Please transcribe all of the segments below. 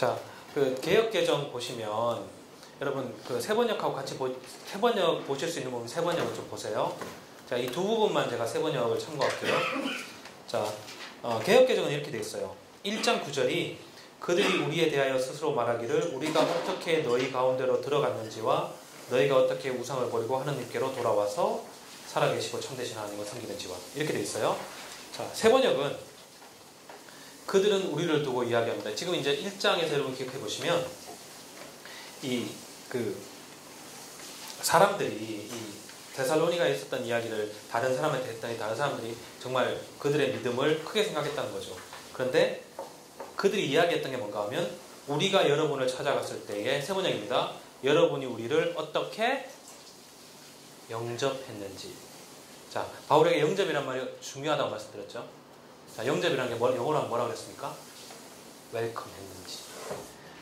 자, 그 개역개정 보시면 여러분 그 세번역하고 같이 세번역 보실 수 있는 부분 세번역을 좀 보세요. 자, 이 두 부분만 제가 세번역을 참고할게요. 자, 개역개정은 이렇게 되어 있어요. 1장 9절이 그들이 우리에 대하여 스스로 말하기를 우리가 어떻게 너희 가운데로 들어갔는지와 너희가 어떻게 우상을 버리고 하느님께로 돌아와서 살아계시고 참되신 하나님을 섬기는지와 이렇게 되어 있어요. 자, 세번역은 그들은 우리를 두고 이야기합니다. 지금 이제 1장에서 여러분 기억해 보시면 사람들이 이 데살로니가에 있었던 이야기를 다른 사람한테 했더니 다른 사람들이 정말 그들의 믿음을 크게 생각했다는 거죠. 그런데 그들이 이야기했던 게 뭔가 하면 우리가 여러분을 찾아갔을 때의 세번역입니다. 여러분이 우리를 어떻게 영접했는지. 자, 바울에게 영접이란 말이 중요하다고 말씀드렸죠. 자, 영접이라는 게 영어로 하면 뭐라고 그랬습니까? 웰컴 했는지.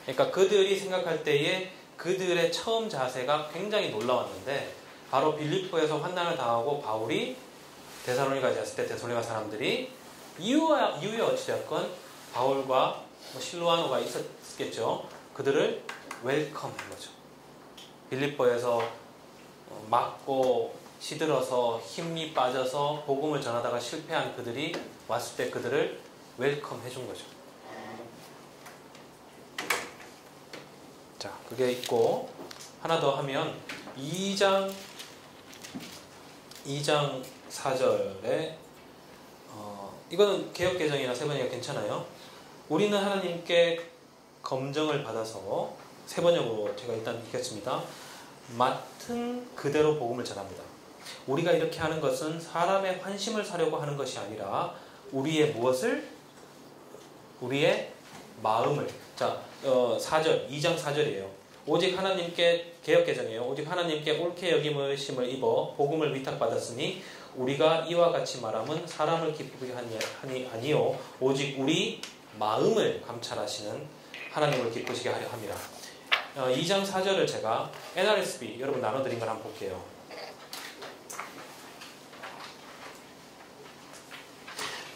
그러니까 그들이 생각할 때에 그들의 처음 자세가 굉장히 놀라웠는데 바로 빌립보에서 환난을 당하고 바울이 데살로니가에 갔을 때 데살로니가 사람들이 이유에 어찌되었건 바울과 실로아노가 있었겠죠. 그들을 웰컴한 거죠. 빌립보에서 맞고 시들어서 힘이 빠져서 복음을 전하다가 실패한 그들이 왔을 때 그들을 웰컴 해준 거죠. 자, 그게 있고 하나 더 하면 2장 4절에 이거는 개역개정이나 세번역이 괜찮아요. 우리는 하나님께 검정을 받아서 세번역으로 제가 일단 읽겠습니다. 맡은 그대로 복음을 전합니다. 우리가 이렇게 하는 것은 사람의 환심을 사려고 하는 것이 아니라 우리의 무엇을? 우리의 마음을. 자, 4절, 2장 4절이에요. 오직 하나님께 개역개정이에요. 오직 하나님께 옳게 여김을 입어 복음을 위탁받았으니 우리가 이와 같이 말함은 사람을 기쁘게 하니 아니요 오직 우리 마음을 감찰하시는 하나님을 기쁘시게 하려 합니다. 2장 4절을 제가 NRSV 여러분 나눠드린 걸 한번 볼게요.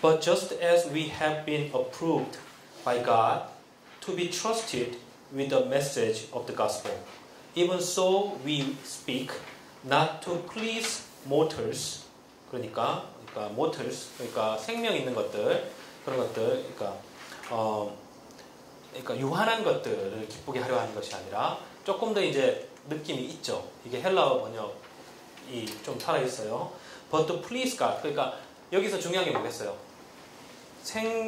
But just as we have been approved by God to be trusted with the message of the gospel, even so we speak not to please mortals. 그러니까 mortals, 그러니까 생명 있는 것들, 그런 것들, 그러니까 유한한 것들을 기쁘게 하려 하는 것이 아니라 조금 더 이제 느낌이 있죠. 이게 헬라어 번역이 좀 살아 있어요. But to please God. 그러니까 여기서 중요한 게 뭐겠어요?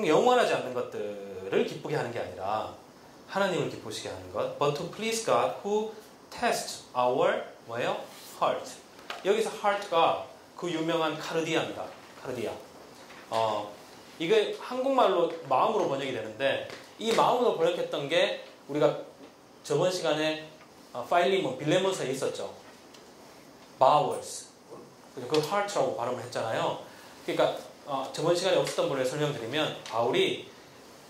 영원하지 않는 것들을 기쁘게 하는 게 아니라 하나님을 기쁘시게 하는 것. But to please God who tests our 뭐예요? heart. 여기서 heart가 그 유명한 카르디아입니다. 카르디아. 이게 한국말로 마음으로 번역이 되는데 이 마음으로 번역했던 게 우리가 저번 시간에 파일리몬, 빌레몬서에 있었죠. bowels. 그 heart라고 발음을 했잖아요. 그러니까 저번 시간에 없었던 분을 설명드리면 바울이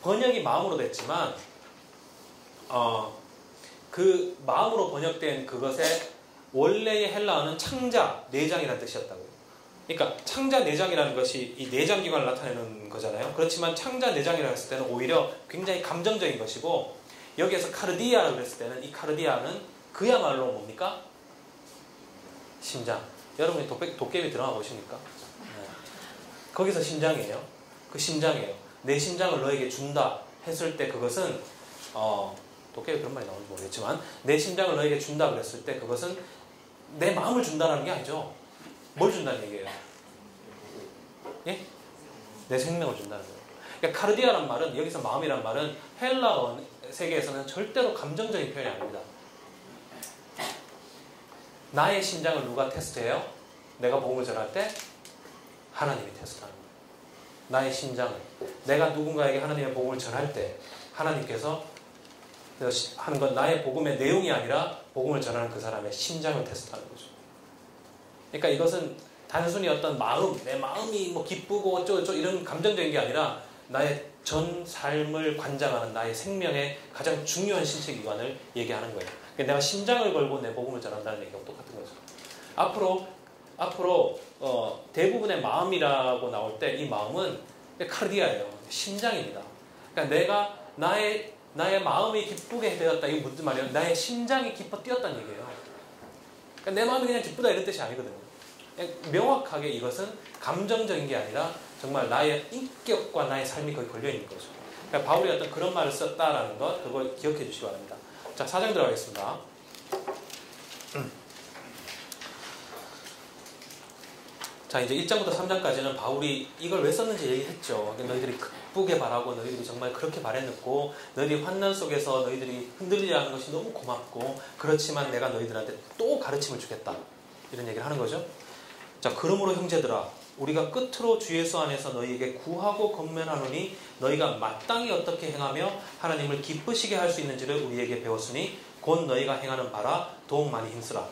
번역이 마음으로 됐지만 그 마음으로 번역된 그것의 원래의 헬라어는 창자, 내장이라는 뜻이었다고요. 그러니까 창자, 내장이라는 것이 이 내장기관을 나타내는 거잖아요. 그렇지만 창자, 내장이라고 했을 때는 오히려 굉장히 감정적인 것이고 여기에서 카르디아라고 했을 때는 이 카르디아는 그야말로 뭡니까? 심장. 여러분이 도깨비 드라마 보십니까? 네. 거기서 심장이에요. 그 심장이에요. 내 심장을 너에게 준다 했을 때 그것은 도깨비 그런 말이 나오는지 모르겠지만 내 심장을 너에게 준다 그랬을 때 그것은 내 마음을 준다는 게 아니죠. 뭘 준다는 얘기예요? 예? 내 생명을 준다는 거예요. 그러니까 카르디아란 말은 여기서 마음이란 말은 헬라어 세계에서는 절대로 감정적인 표현이 아닙니다. 나의 심장을 누가 테스트해요? 내가 복음을 전할 때 하나님이 테스트하는 거예요. 나의 심장을 내가 누군가에게 하나님의 복음을 전할 때 하나님께서 하는 건 나의 복음의 내용이 아니라 복음을 전하는 그 사람의 심장을 테스트하는 거죠. 그러니까 이것은 단순히 어떤 마음, 내 마음이 뭐 기쁘고 어쩌고 이런 감정적인 게 아니라 나의 전 삶을 관장하는 나의 생명의 가장 중요한 신체기관을 얘기하는 거예요. 그러니까 내가 심장을 걸고 내 복음을 전한다는 얘기가 똑같은 거죠. 앞으로 대부분의 마음이라고 나올 때 이 마음은 카르디아예요. 심장입니다. 그러니까 내가 나의 나의 마음이 기쁘게 되었다. 이게 무슨 말이에요? 나의 심장이 기뻐 뛰었다는 얘기예요. 그러니까 내 마음이 그냥 기쁘다 이런 뜻이 아니거든요. 명확하게 이것은 감정적인 게 아니라 정말 나의 인격과 나의 삶이 거의 걸려있는 거죠. 그러니까 바울이 어떤 그런 말을 썼다라는 것, 그걸 기억해 주시기 바랍니다. 자, 4장 들어가겠습니다. 자, 이제 1장부터 3장까지는 바울이 이걸 왜 썼는지 얘기했죠. 너희들이 기쁘게 바라고 너희들이 정말 그렇게 바랬고 너희들이 환난 속에서 너희들이 흔들리지 않는 것이 너무 고맙고 그렇지만 내가 너희들한테 또 가르침을 주겠다. 이런 얘기를 하는 거죠. 자, 그러므로 형제들아 우리가 끝으로 주 예수 안에서 너희에게 구하고 권면하노니 너희가 마땅히 어떻게 행하며 하나님을 기쁘시게 할 수 있는지를 우리에게 배웠으니 곧 너희가 행하는 바라 더욱 많이 힘쓰라.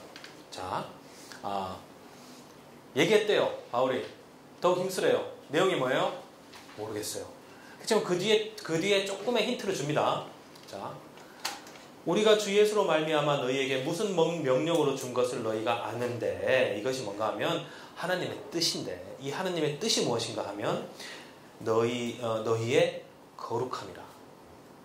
자, 얘기했대요. 바울이 더욱 힘쓰래요. 내용이 뭐예요? 모르겠어요. 그렇지만 그 뒤에 조금의 힌트를 줍니다. 자, 우리가 주 예수로 말미암아 너희에게 무슨 명령으로 준 것을 너희가 아는데 이것이 뭔가 하면 하나님의 뜻인데 이 하나님의 뜻이 무엇인가 하면 너희의 거룩함이라.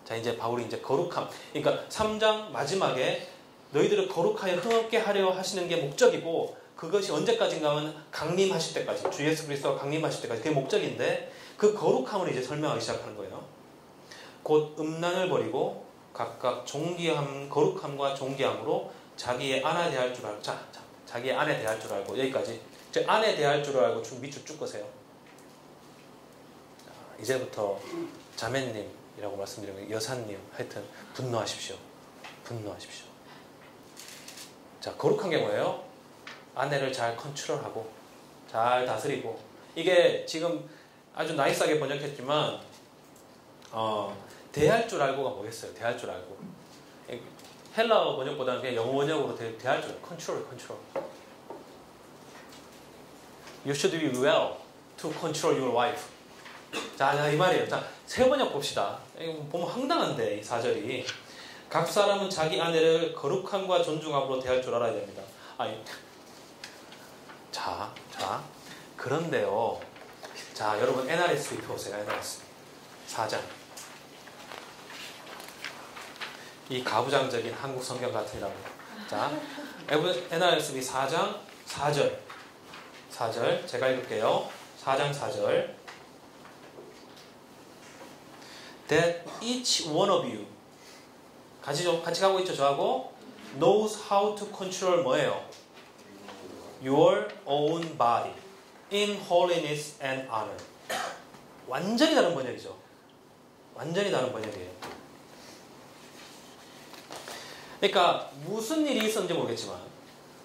자, 이제 바울이 이제 거룩함. 그러니까 3장 마지막에 너희들을 거룩하여 흥없게 하려 하시는 게 목적이고 그것이 언제까지인가 하면 강림하실 때까지 주 예수 그리스도가 강림하실 때까지 그게 목적인데 그 거룩함을 이제 설명하기 시작하는 거예요. 곧 음란을 버리고 각각 거룩함과 존귀함으로 자기의 아내 대할 줄 알고 자기의 아내 대할 줄 알고 여기까지 아내 대할 줄 알고 밑줄 쭉 거세요. 자, 이제부터 자매님이라고 말씀드리는 여사님 하여튼 분노하십시오. 자, 거룩한 게 뭐예요? 아내를 잘 컨트롤하고 잘 다스리고 이게 지금 아주 나이스하게 번역했지만 대할 줄 알고가 뭐겠어요? 대할 줄 알고 헬라어 번역보다는 그냥 영어 번역으로 대할 줄 알고 컨트롤 You should be well to control your wife. 자, 이 말이에요. 자, 새 번역 봅시다. 이거 보면 황당한데 이 4절이 각 사람은 자기 아내를 거룩함과 존중함으로 대할 줄 알아야 됩니다. 자, 그런데요. 자, 여러분 NRS 보세요. NRS 4장. 이 가부장적인 한국 성경 같으라고. 자, NRSV 4장 4절. 제가 읽을게요. 4장 4절. That each one of you 같이 가고 있죠, 저하고. knows how to control 뭐예요? Your own body in holiness and honor. 완전히 다른 번역이죠. 완전히 다른 번역이에요. 그러니까 무슨 일이 있었는지 모르겠지만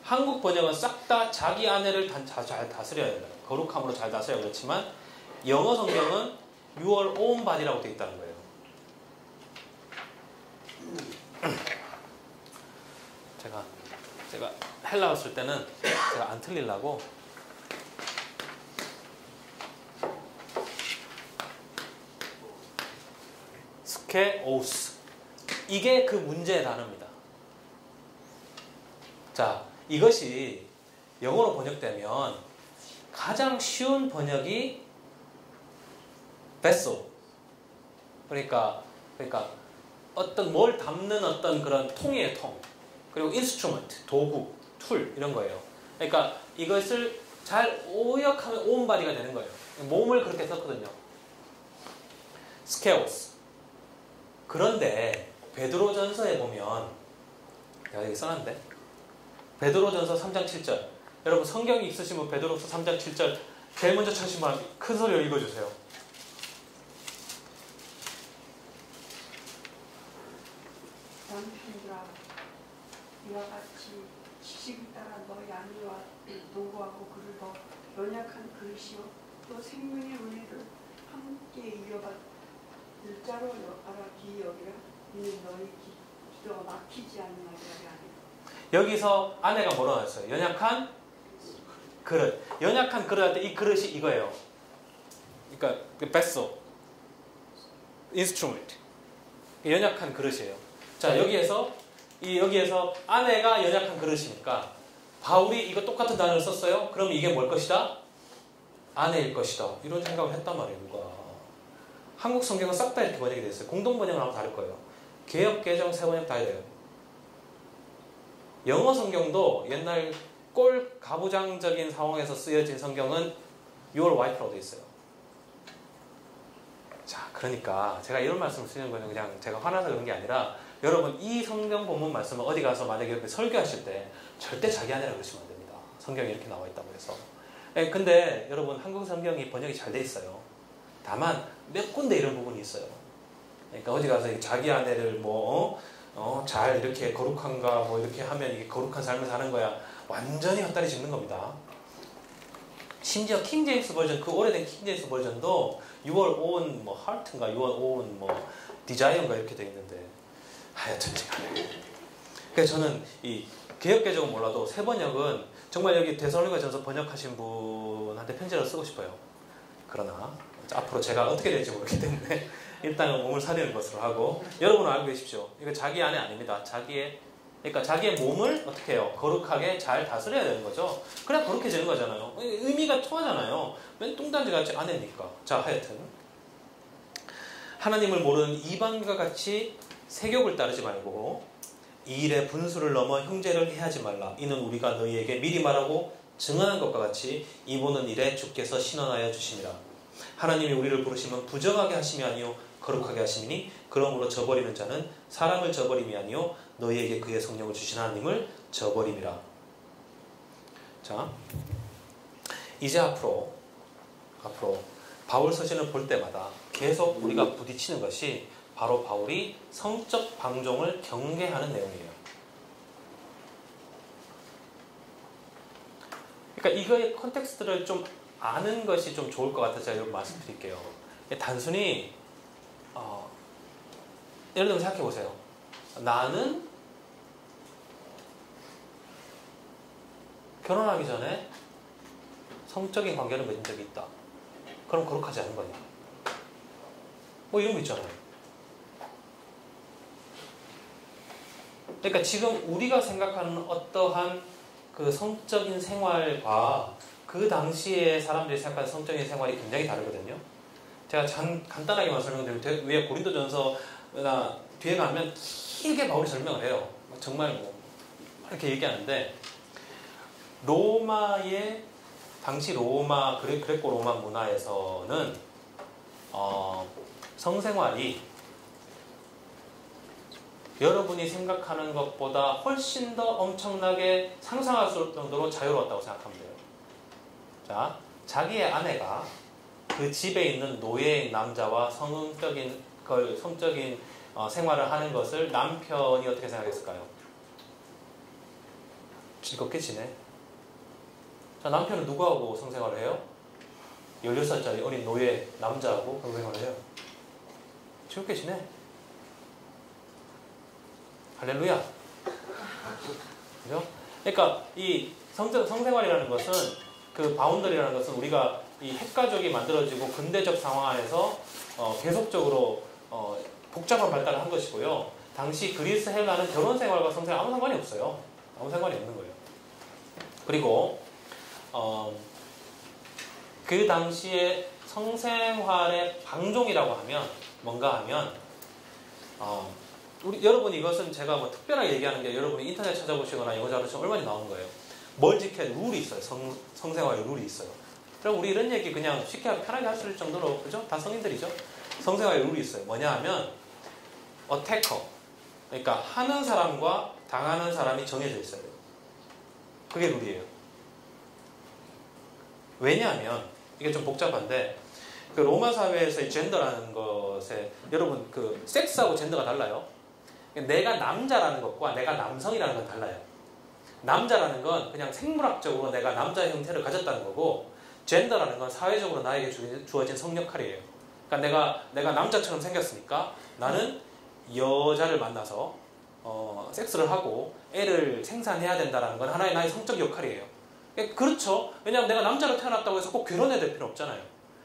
한국 번역은 싹 다 자기 아내를 잘 다스려야 된다. 거룩함으로 잘 다스려야 그렇지만 영어 성경은 Your own body라고 되어 있다는 거예요. 제가 헬라어 쓸 때는 제가 안 틀리려고 스케오스 이게 그 문제의 단어입니다. 자, 이것이 영어로 번역되면 가장 쉬운 번역이 vessel 그러니까 어떤 뭘 담는 어떤 그런 통이에요, 통. 그리고 instrument, 도구, 툴 이런 거예요. 그러니까 이것을 잘 오역하면 온 바디가 되는 거예요. 몸을 그렇게 썼거든요. scales. 그런데 베드로전서에 보면 내가 여기 써놨는데 베드로전서 3장 7절 여러분 성경이 있으시면 베드로서 3장 7절 제일 먼저 찾으신 분 큰 소리로 읽어주세요. 남편들아 이와 같이 지식을 따라 너희 아내와 노고하고 그를 더 연약한 그릇이요 또 생명의 은혜를 함께 이어받을 자로 알아기 여기라 이는 너희 기도가 막히지 않는 아니라 여기서 아내가 뭐라고 했어요? 연약한 그릇. 연약한 그릇 할 때 이 그릇이 이거예요. 그러니까 vessel, instrument. 연약한 그릇이에요. 자, 여기에서 아내가 연약한 그릇이니까 바울이 이거 똑같은 단어를 썼어요. 그러면 이게 뭘 것이다? 아내일 것이다. 이런 생각을 했단 말이에요. 누가. 한국 성경은 싹 다 이렇게 번역이 됐어요. 공동 번역은 아마 다를 거예요. 개역, 개정, 세번역 다 이래요. 영어 성경도 옛날 꼴 가부장적인 상황에서 쓰여진 성경은 your wife라고 되어 있어요. 자, 그러니까 제가 이런 말씀을 쓰는 거는 그냥 제가 화나서 그런 게 아니라 여러분 이 성경 본문 말씀을 어디 가서 만약에 이렇게 설교하실 때 절대 자기 아내라 그러시면 안 됩니다. 성경에 이렇게 나와 있다고 해서. 근데 여러분 한국 성경이 번역이 잘 돼 있어요. 다만 몇 군데 이런 부분이 있어요. 그러니까 어디 가서 자기 아내를 잘 이렇게 거룩한가 뭐 이렇게 하면 이게 거룩한 삶을 사는 거야. 완전히 헛다리 짚는 겁니다. 심지어 킹제임스 버전, 그 오래된 킹제임스 버전도 your own 뭐 heart인가 your own 뭐 desire인가 이렇게 돼 있는데 하여튼 제가 그래서 저는 이 개역개정은 몰라도 세번역은 정말 여기 데살로니가전서 번역하신 분한테 편지를 쓰고 싶어요. 그러나 앞으로 제가 어떻게 될지 모르기 때문에 일단은 몸을 사리는 것으로 하고 여러분은 알고 계십시오. 이거 자기 안에 아닙니다. 그러니까 자기의 몸을 어떻게 해요? 거룩하게 잘 다스려야 되는 거죠. 그래야 거룩해지는 거잖아요. 의미가 통하잖아요. 맨 뚱딴지같이 아내니까. 자, 하여튼 하나님을 모르는 이방인과 같이 세욕을 따르지 말고 이 일의 분수를 넘어 형제를 해하지 말라. 이는 우리가 너희에게 미리 말하고 증언한 것과 같이 이보는 일에 주께서 신원하여 주심이라. 하나님이 우리를 부르시면 부정하게 하심이 아니요 거룩하게 하심이니 그러므로 저버리는 자는 사람을 저버림이 아니요 너희에게 그의 성령을 주신 하나님을 저버림이라. 자, 이제 앞으로 바울 서신을 볼 때마다 계속 우리가 부딪히는 것이 바로 바울이 성적 방종을 경계하는 내용이에요. 그러니까 이거의 컨텍스트를 좀 아는 것이 좀 좋을 것 같아서 제가 말씀드릴게요. 단순히 예를 들면 생각해 보세요. 나는 결혼하기 전에 성적인 관계를 맺은 적이 있다. 그럼 거룩하지 않은 거냐? 뭐 이런 거 있잖아요. 그러니까 지금 우리가 생각하는 어떠한 그 성적인 생활과 그 당시에 사람들이 생각하는 성적인 생활이 굉장히 다르거든요. 제가 간단하게만 설명드리면 위에 고린도전서나 뒤에 가면 길게 바울이 설명을 해요. 정말 뭐 이렇게 얘기하는데 로마의 당시 로마 그레코 로마 문화에서는 성생활이 여러분이 생각하는 것보다 훨씬 더 엄청나게 상상할 수 없을 정도로 자유로웠다고 생각하면 돼요. 자, 자기의 아내가 그 집에 있는 노예인 남자와 성적인 생활을 하는 것을 남편이 어떻게 생각했을까요? 즐겁게 지내. 자, 남편은 누구하고 성생활을 해요? 16살짜리 어린 노예 남자하고 성생활을 해요. 즐겁게 지내. 할렐루야. 그죠? 그러니까 이 성생활이라는 것은 그 바운더리라는 것은 우리가 이 핵가족이 만들어지고 근대적 상황 안에서 계속적으로 복잡한 발달을 한 것이고요. 당시 그리스 헬라는 결혼 생활과 성생활 아무 상관이 없어요. 아무 상관이 없는 거예요. 그리고 그 당시에 성생활의 방종이라고 하면 뭔가 하면 여러분이 이것은 제가 뭐 특별하게 얘기하는 게 여러분이 인터넷 찾아보시거나 영어 자료처럼 얼마나 나오는 거예요. 뭘 지켜야 룰이 있어요. 성생활에 룰이 있어요. 그럼 우리 이런 얘기 그냥 쉽게 편하게 할 수 있을 정도로 그죠? 다 성인들이죠. 성생활에 룰이 있어요. 뭐냐 하면 어태커 그러니까 하는 사람과 당하는 사람이 정해져 있어요. 그게 룰이에요. 왜냐하면 이게 좀 복잡한데 그 로마 사회에서의 젠더라는 것에 여러분 그 섹스하고 젠더가 달라요. 내가 남자라는 것과 내가 남성이라는 건 달라요. 남자라는 건 그냥 생물학적으로 내가 남자의 형태를 가졌다는 거고 젠더라는 건 사회적으로 나에게 주어진 성역할이에요. 그러니까 내가 남자처럼 생겼으니까 나는 여자를 만나서 섹스를 하고 애를 생산해야 된다는 건 하나의 나의 성적 역할이에요. 그렇죠. 왜냐하면 내가 남자로 태어났다고 해서 꼭 결혼해야 될 필요 없잖아요.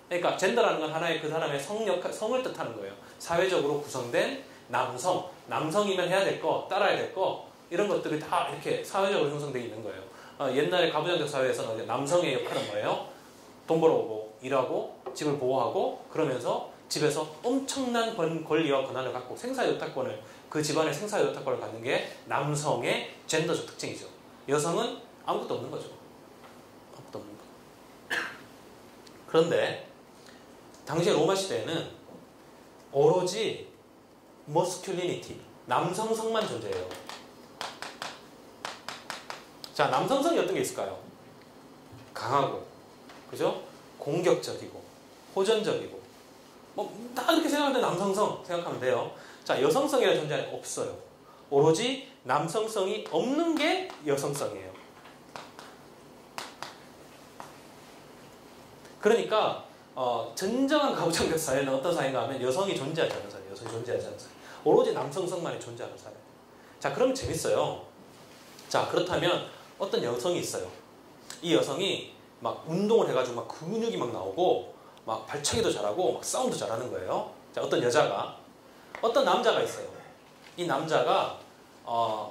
그러니까 젠더라는 건 하나의 그 사람의 성을 뜻하는 거예요. 사회적으로 구성된 남성이면 해야 될 거, 따라야 될 거 이런 것들이 다 이렇게 사회적으로 형성되어 있는 거예요. 옛날에 가부장적 사회에서는 남성의 역할은 뭐예요? 돈 벌어오고 일하고 집을 보호하고 그러면서 집에서 엄청난 권리와 권한을 갖고 생사여타권을 그 집안의 생사여타권을 갖는 게 남성의 젠더적 특징이죠. 여성은 아무것도 없는 거죠. 아무것도 없는 거. 그런데 당시의 로마 시대에는 오로지 머스큘리니티, 남성성만 존재해요. 자, 남성성이 어떤 게 있을까요? 강하고, 그죠? 공격적이고, 호전적이고, 뭐 다 이렇게 생각하는데 남성성 생각하면 돼요. 자, 여성성이라는 존재는 없어요. 오로지 남성성이 없는 게 여성성이에요. 그러니까 진정한 가부장적 사회는 어떤 사회인가 하면 여성이 존재하지 않는 사회, 여성이 존재하지 않는 사회. 오로지 남성성만이 존재하는 사회. 자, 그러면 재밌어요. 자, 그렇다면 어떤 여성이 있어요. 이 여성이 막 운동을 해가지고 막 근육이 막 나오고 막 발차기도 잘하고 막 싸움도 잘하는 거예요. 자, 어떤 여자가, 어떤 남자가 있어요. 이 남자가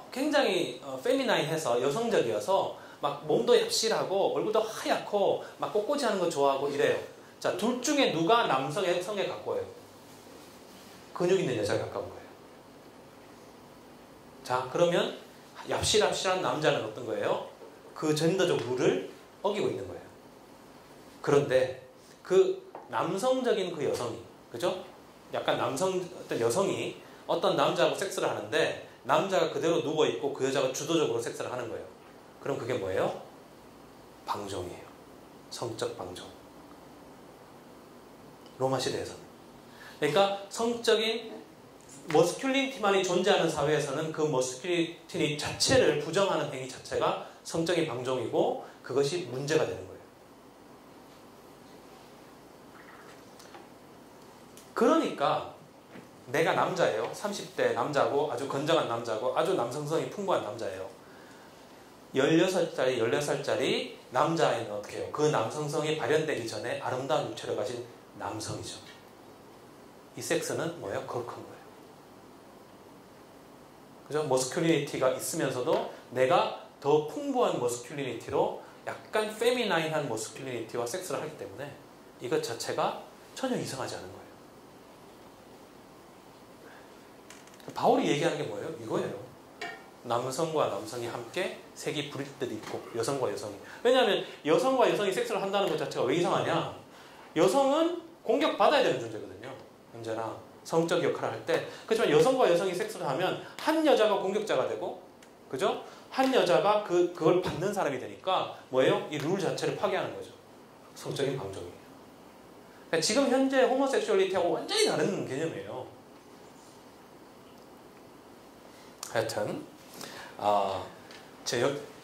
굉장히 페미나인해서 여성적이어서 막 몸도 얍실하고 얼굴도 하얗고 막 꽃꽂이 하는 거 좋아하고 이래요. 자, 둘 중에 누가 남성의 성에 가까워요? 근육 있는 여자가 가까운 거예요. 자, 그러면 얍실합실한 남자는 어떤 거예요? 그 젠더적 룰을 어기고 있는 거예요. 그런데 그 남성적인 그 여성이, 그죠? 약간 어떤 여성이 어떤 남자하고 섹스를 하는데 남자가 그대로 누워있고 그 여자가 주도적으로 섹스를 하는 거예요. 그럼 그게 뭐예요? 방종이에요. 성적 방종. 로마 시대에서는. 그러니까 성적인 머스큘리니티만이 존재하는 사회에서는 그 머스큘리니티 자체를 부정하는 행위 자체가 성적인 방종이고 그것이 문제가 되는 거예요. 그러니까 내가 남자예요. 30대 남자고 아주 건장한 남자고 아주 남성성이 풍부한 남자예요. 16살짜리, 14살짜리 남자아이는 어떻게 해요? 그 남성성이 발현되기 전에 아름다운 육체를 가진 남성이죠. 이 섹스는 뭐예요? 거룩한 거예요. 그죠? 머스큘리니티가 있으면서도 내가 더 풍부한 머스큘리니티로 약간 페미나인한 머스큘리니티와 섹스를 하기 때문에 이것 자체가 전혀 이상하지 않은 거예요. 바울이 얘기하는 게 뭐예요? 이거예요. 남성과 남성이 함께 색이 부릴 때도 있고 여성과 여성이. 왜냐하면 여성과 여성이 섹스를 한다는 것 자체가 왜 이상하냐? 여성은 공격받아야 되는 존재거든요. 언제나 성적 역할을 할 때. 그렇지만 여성과 여성이 섹스를 하면 한 여자가 공격자가 되고, 그죠? 한 여자가 그걸 받는 사람이 되니까 뭐예요? 이 룰 자체를 파괴하는 거죠. 성적인 방종이에요. 그러니까 지금 현재 호모섹슈얼리티하고 완전히 다른 개념이에요. 하여튼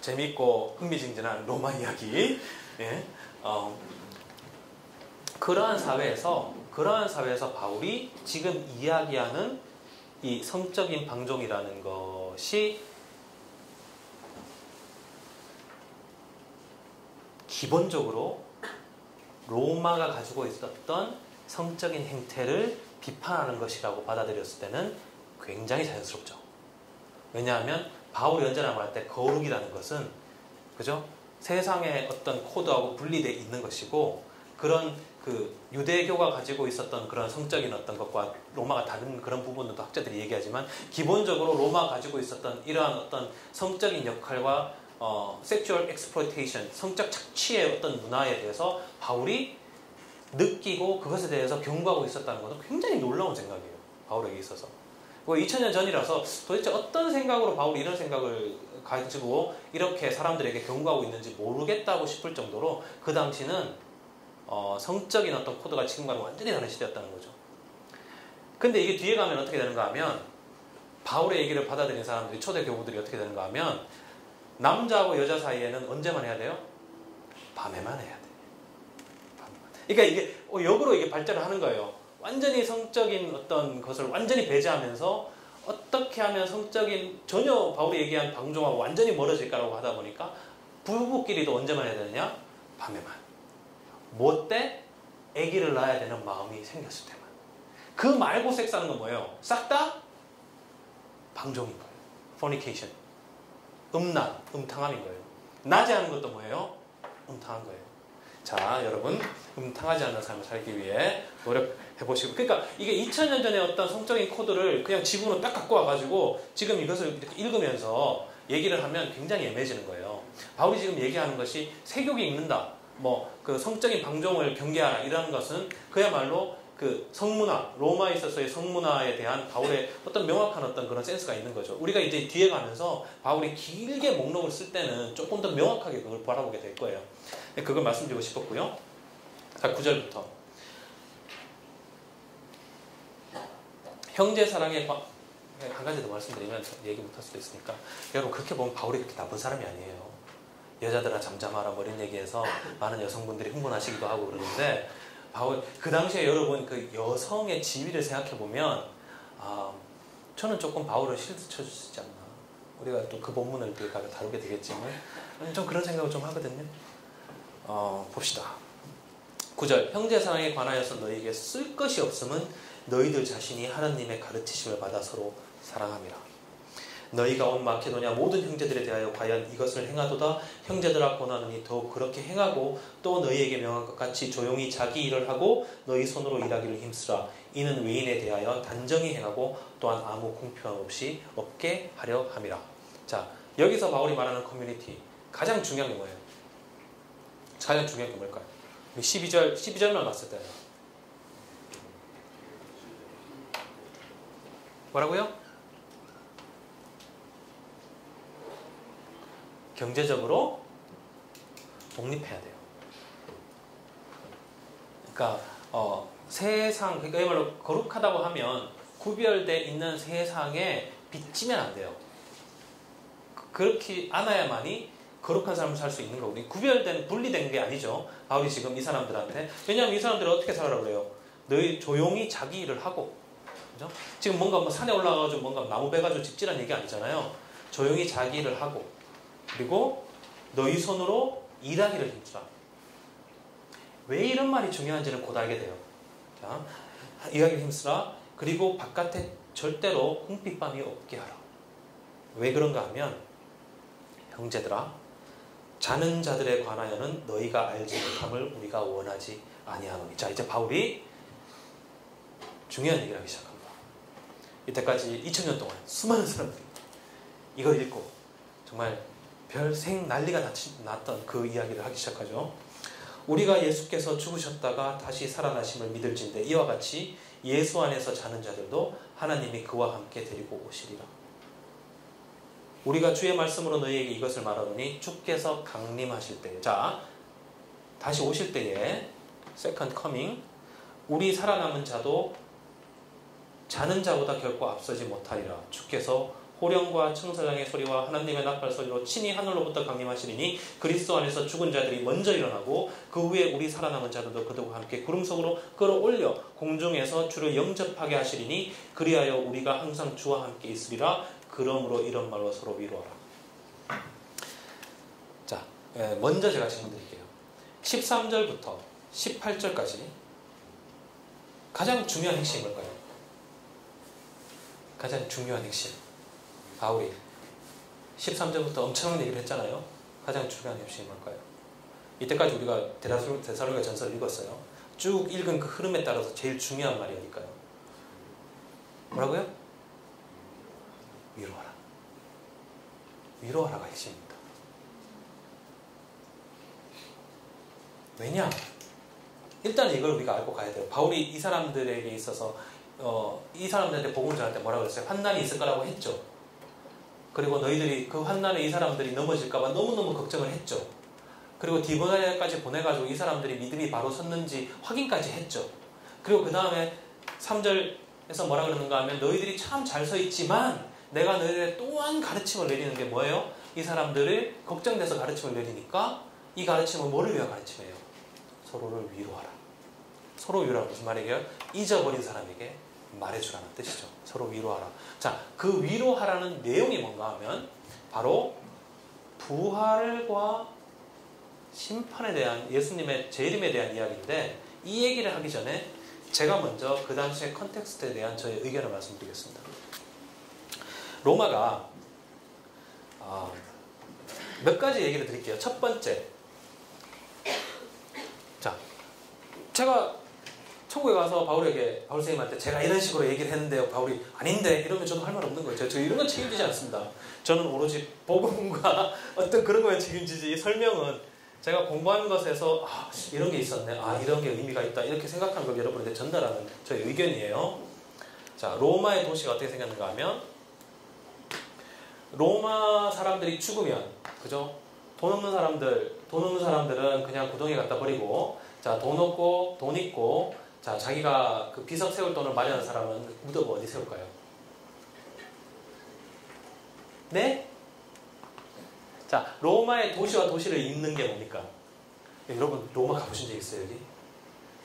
재미있고 흥미진진한 로마 이야기. 예. 그러한 사회에서 바울이 지금 이야기하는 이 성적인 방종이라는 것이 기본적으로 로마가 가지고 있었던 성적인 행태를 비판하는 것이라고 받아들였을 때는 굉장히 자연스럽죠. 왜냐하면 바울이 언제나 말할 때 거룩이라는 것은, 그죠? 세상의 어떤 코드하고 분리되어 있는 것이고, 그런 그 유대교가 가지고 있었던 그런 성적인 어떤 것과 로마가 다른 그런 부분들도 학자들이 얘기하지만, 기본적으로 로마가 가지고 있었던 이러한 어떤 성적인 역할과 sexual exploitation, 성적 착취의 어떤 문화에 대해서 바울이 느끼고 그것에 대해서 경고하고 있었다는 것은 굉장히 놀라운 생각이에요. 바울에게 있어서. 2000년 전이라서 도대체 어떤 생각으로 바울이 이런 생각을 가지고 이렇게 사람들에게 경고하고 있는지 모르겠다고 싶을 정도로 그 당시는 성적인 어떤 코드가 지금과는 완전히 다른 시대였다는 거죠. 근데 이게 뒤에 가면 어떻게 되는가 하면, 바울의 얘기를 받아들인 사람들이, 초대 교우들이 어떻게 되는가 하면, 남자하고 여자 사이에는 언제만 해야 돼요? 밤에만 해야 돼요. 그러니까 이게 역으로 이게 발전을 하는 거예요. 완전히 성적인 어떤 것을 완전히 배제하면서 어떻게 하면 성적인, 전혀 바울이 얘기한 방종하고 완전히 멀어질까라고 하다 보니까 부부끼리도 언제만 해야 되느냐? 밤에만. 뭐 때? 아기를 낳아야 되는 마음이 생겼을 때만. 그 말고 섹스하는 건 뭐예요? 싹 다 방종인 거예요. fornication. 음란함인 거예요. 낮에 하는 것도 뭐예요? 음탕한 거예요. 자, 여러분 음탕하지 않는 삶을 살기 위해 노력해 보시고, 그러니까 이게 2000년 전에 어떤 성적인 코드를 그냥 지금으로 딱 갖고 와가지고 지금 이것을 이렇게 읽으면서 얘기를 하면 굉장히 애매해지는 거예요. 바울이 지금 얘기하는 것이 세욕이 읽는다, 뭐 그 성적인 방종을 경계하라, 이라는 것은 그야말로 그 성문화, 로마에 있어서의 성문화에 대한 바울의 어떤 명확한 어떤 그런 센스가 있는 거죠. 우리가 이제 뒤에 가면서 바울이 길게 목록을 쓸 때는 조금 더 명확하게 그걸 바라보게 될 거예요. 그걸 말씀드리고 싶었고요. 자, 9절부터 형제 사랑의 한 가지 더 말씀드리면 얘기 못할 수도 있으니까, 여러분 그렇게 보면 바울이 그렇게 나쁜 사람이 아니에요. 여자들아 잠잠하라 뭐 이런 얘기해서 많은 여성분들이 흥분하시기도 하고 그러는데, 바울 그 당시에 여러분 그 여성의 지위를 생각해 보면 저는 조금 바울을 실드 쳐주시지 않나. 우리가 또 그 본문을 다루게 되겠지만 좀 그런 생각을 좀 하거든요. 봅시다. 9절 형제 사랑에 관하여서 너희에게 쓸 것이 없음은 너희들 자신이 하나님의 가르치심을 받아 서로 사랑함이라. 너희가 온 마케도냐 모든 형제들에 대하여 과연 이것을 행하도다. 형제들아 권하노니 더욱 그렇게 행하고 또 너희에게 명한 것 같이 조용히 자기 일을 하고 너희 손으로 일하기를 힘쓰라. 이는 외인에 대하여 단정히 행하고 또한 아무 공평함 없이 없게 하려 함이라. 자, 여기서 바울이 말하는 커뮤니티 가장 중요한 게 뭐예요? 가장 중요한 게 뭘까요? 12절만 봤을 때요. 뭐라고요? 경제적으로 독립해야 돼요. 그러니까 세상, 그러니까 이말로 거룩하다고 하면 구별되어 있는 세상에 빚지면 안 돼요. 그렇게 않아야만이 거룩한 삶을 살 수 있는 거고, 구별된, 분리된 게 아니죠. 바울이 지금 이 사람들한테. 왜냐하면 이 사람들은 어떻게 살아라고 그래요? 너희 조용히 자기 일을 하고, 그죠? 지금 뭔가 뭐 산에 올라가가지고 뭔가 나무 베가지고 집지란 얘기 아니잖아요. 조용히 자기 일을 하고, 그리고 너희 손으로 일하기를 힘쓰라. 왜 이런 말이 중요한지는 곧 알게 돼요. 자, 일하기를 힘쓰라. 그리고 바깥에 절대로 궁핍함이 없게 하라. 왜 그런가 하면, 형제들아 자는 자들에 관하여는 너희가 알지 못함을 우리가 원하지 아니하노니. 자, 이제 바울이 중요한 얘기를 하기 시작합니다. 이때까지 2000년 동안 수많은 사람들이 이걸 읽고 정말 별생 난리가 났던 그 이야기를 하기 시작하죠. 우리가 예수께서 죽으셨다가 다시 살아나심을 믿을진대 이와 같이 예수 안에서 자는 자들도 하나님이 그와 함께 데리고 오시리라. 우리가 주의 말씀으로 너희에게 이것을 말하노니 주께서 강림하실 때에, 자, 다시 오실 때에 세컨드 커밍, 우리 살아남은 자도 자는 자보다 결코 앞서지 못하리라. 주께서 호령과 청설량의 소리와 하나님의 나팔 소리로 친히 하늘로부터 강림하시리니 그리스도 안에서 죽은 자들이 먼저 일어나고 그 후에 우리 살아남은 자들도 그들과 함께 구름 속으로 끌어올려 공중에서 주를 영접하게 하시리니 그리하여 우리가 항상 주와 함께 있으리라. 그러므로 이런 말로 서로 위로하라. 자, 먼저 제가 질문 드릴게요. 13절부터 18절까지 가장 중요한 핵심이 뭘까요? 가장 중요한 핵심. 바울이 13절부터 엄청난 얘기를 했잖아요. 가장 중요한 핵심이 뭘까요? 이때까지 우리가 데살로니가 전서를 읽었어요. 쭉 읽은 그 흐름에 따라서 제일 중요한 말이 어딜까요? 뭐라고요? 위로하라. 위로하라가 핵심입니다. 왜냐? 일단 이걸 우리가 알고 가야 돼요. 바울이 이 사람들에게 있어서 이 사람들한테 복음을 전할 때 뭐라고 했어요? 환난이 있을 거라고 했죠. 그리고 너희들이 그 환난에 이 사람들이 넘어질까봐 너무너무 걱정을 했죠. 그리고 디보나리아까지 보내가지고 이 사람들이 믿음이 바로 섰는지 확인까지 했죠. 그리고 그 다음에 3절에서 뭐라 그러는가 하면 너희들이 참 잘 서 있지만 내가 너희들의 또한 가르침을 내리는 게 뭐예요? 이 사람들을 걱정돼서 가르침을 내리니까 이 가르침은 뭐를 위한 가르침이에요? 서로를 위로하라. 서로 위로하라. 무슨 말이에요? 잊어버린 사람에게 말해주라는 뜻이죠. 서로 위로하라. 자, 그 위로하라는 내용이 뭔가 하면 바로 부활과 심판에 대한 예수님의 재림에 대한 이야기인데, 이 얘기를 하기 전에 제가 먼저 그 당시의 컨텍스트에 대한 저의 의견을 말씀드리겠습니다. 로마가 몇 가지 얘기를 드릴게요. 첫 번째, 제가 천국에 가서 바울 선생님한테 제가 이런 식으로 얘기를 했는데요. 바울이 아닌데 이러면 저도 할 말 없는 거예요. 저 이런 건 책임지지 않습니다. 저는 오로지 복음과 어떤 그런 거에 책임지지 설명은 제가 공부하는 것에서 이런 게 있었네. 이런 게 의미가 있다. 이렇게 생각하는 걸 여러분한테 전달하는 저의 의견이에요. 자, 로마의 도시가 어떻게 생겼는가 하면 로마 사람들이 죽으면 그죠? 돈 없는 사람들은 그냥 구덩이에 갖다 버리고 자, 돈 없고 돈 있고 자, 자기가 그 비석 세울 돈을 마련한 사람은 무덤을 어디 세울까요? 네? 자, 로마의 도시와 도시를 잇는 게 뭡니까? 여러분 로마 가보신 적 있어요 여기?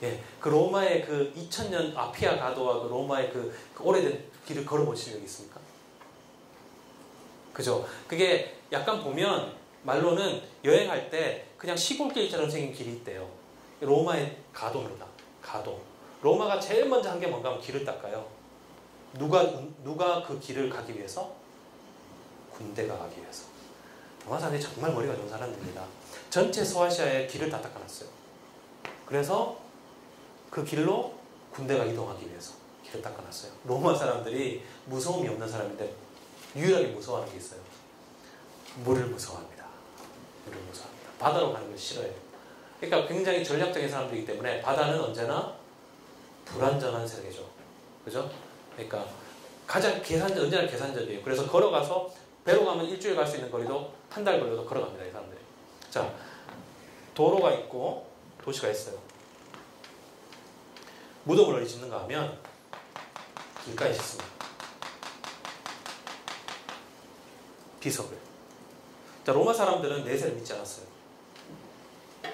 예, 그 로마의 그 2000년 아피아 가도와 그 로마의 그 오래된 길을 걸어보신 적 있습니까? 그죠? 그게 약간 보면 말로는 여행할 때 그냥 시골길처럼 생긴 길이 있대요. 로마의 가도입니다. 가도. 로마가 제일 먼저 한 게 뭔가 하면 길을 닦아요. 누가 그 길을 가기 위해서? 군대가 가기 위해서. 로마 사람들이 정말 머리가 좋은 사람들입니다. 전체 소아시아에 길을 다 닦아놨어요. 그래서 그 길로 군대가 이동하기 위해서 길을 닦아놨어요. 로마 사람들이 무서움이 없는 사람인데 유일하게 무서워하는 게 있어요. 물을 무서워합니다. 물을 무서워합니다. 바다로 가는 걸 싫어해요. 그러니까 굉장히 전략적인 사람들이기 때문에 바다는 언제나 불안전한 세계죠. 그죠? 그러니까 언제나 계산적이에요. 그래서 걸어가서 배로 가면 일주일 갈 수 있는 거리도 한 달 걸려도 걸어갑니다. 이 사람들이. 자, 도로가 있고 도시가 있어요. 무덤을 어디 짓는가 하면 길가에 짓습니다. 비석을. 자, 로마 사람들은 내세를 믿지 않았어요.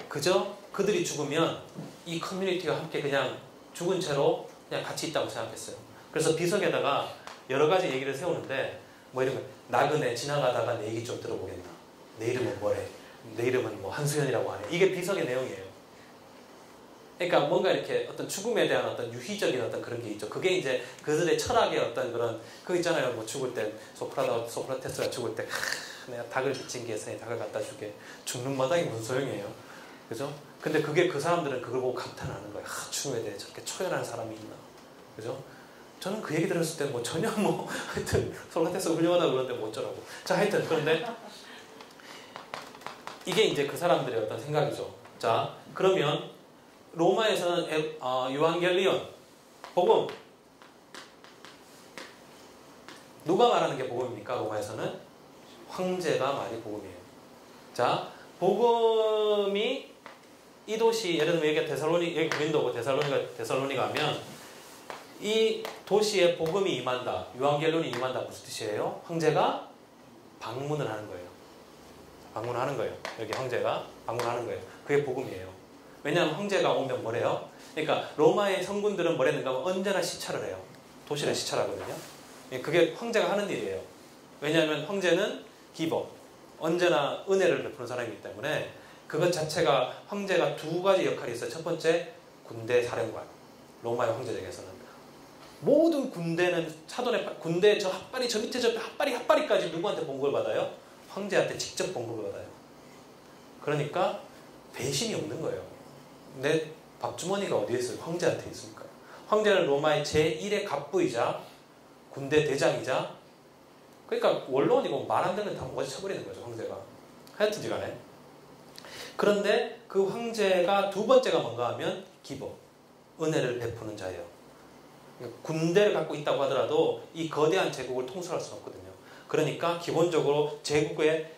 그저 그들이 죽으면 이 커뮤니티가 함께 그냥 죽은 채로 그냥 같이 있다고 생각했어요. 그래서 비석에다가 여러 가지 얘기를 세우는데 뭐 이런 거 나그네 지나가다가 내 얘기 좀 들어보겠나. 내 이름은 뭐래. 내 이름은 뭐 한수연이라고 하네. 이게 비석의 내용이에요. 그러니까 뭔가 이렇게 어떤 죽음에 대한 어떤 유희적인 어떤 그런 게 있죠. 그게 이제 그들의 철학의 어떤 그런 그 있잖아요. 뭐 죽을 때 소크라테스가 죽을 때 내가 닭을 빚진 게 있으니 닭을 갖다 주게. 죽는 마당이 무슨 소용이에요. 그죠? 근데 그게 그 사람들은 그걸 보고 감탄하는 거예요. 죽음에 대해 저렇게 초연한 사람이 있나. 그죠? 저는 그 얘기 들었을 때 뭐 전혀 뭐 하여튼 소크라테스가 훌륭하다고 그러는데 뭐 어쩌라고. 자, 하여튼 그런데 이게 이제 그 사람들의 어떤 생각이죠. 자, 그러면 로마에서는 유한겔리온 복음 누가 말하는 게 복음입니까? 로마에서는 황제가 말이 복음이에요. 자, 복음이 이 도시 예를 들면 여기 고린도고 데살로니가 하면 이 도시에 복음이 임한다. 유한겔리온이 임한다. 무슨 뜻이에요? 황제가 방문을 하는 거예요. 방문하는 거예요. 여기 황제가 방문하는 거예요. 그게 복음이에요. 왜냐하면 황제가 오면 뭐래요? 그러니까 로마의 성군들은 뭐랬는가 하면 언제나 시찰을 해요. 도시를 시찰하거든요. 그게 황제가 하는 일이에요. 왜냐하면 황제는 기버, 언제나 은혜를 베푸는 사람이기 때문에 그것 자체가 황제가 두 가지 역할이 있어요. 첫 번째, 군대 사령관. 로마의 황제에게서는 모든 군대는 군대 저 핫바리 저 밑에 저 핫바리까지 누구한테 봉급을 받아요? 황제한테 직접 봉급을 받아요. 그러니까 배신이 없는 거예요. 내 밥주머니가 어디에 있어요? 황제한테 있으니까요. 황제는 로마의 제1의 갑부이자 군대 대장이자 그러니까 원로원이고 말 안 되면 다 모가지 쳐버리는 거죠. 황제가. 하여튼지 간에. 그런데 그 황제가 두 번째가 뭔가 하면 기버. 은혜를 베푸는 자예요. 군대를 갖고 있다고 하더라도 이 거대한 제국을 통솔할 수는 없거든요. 그러니까 기본적으로 제국의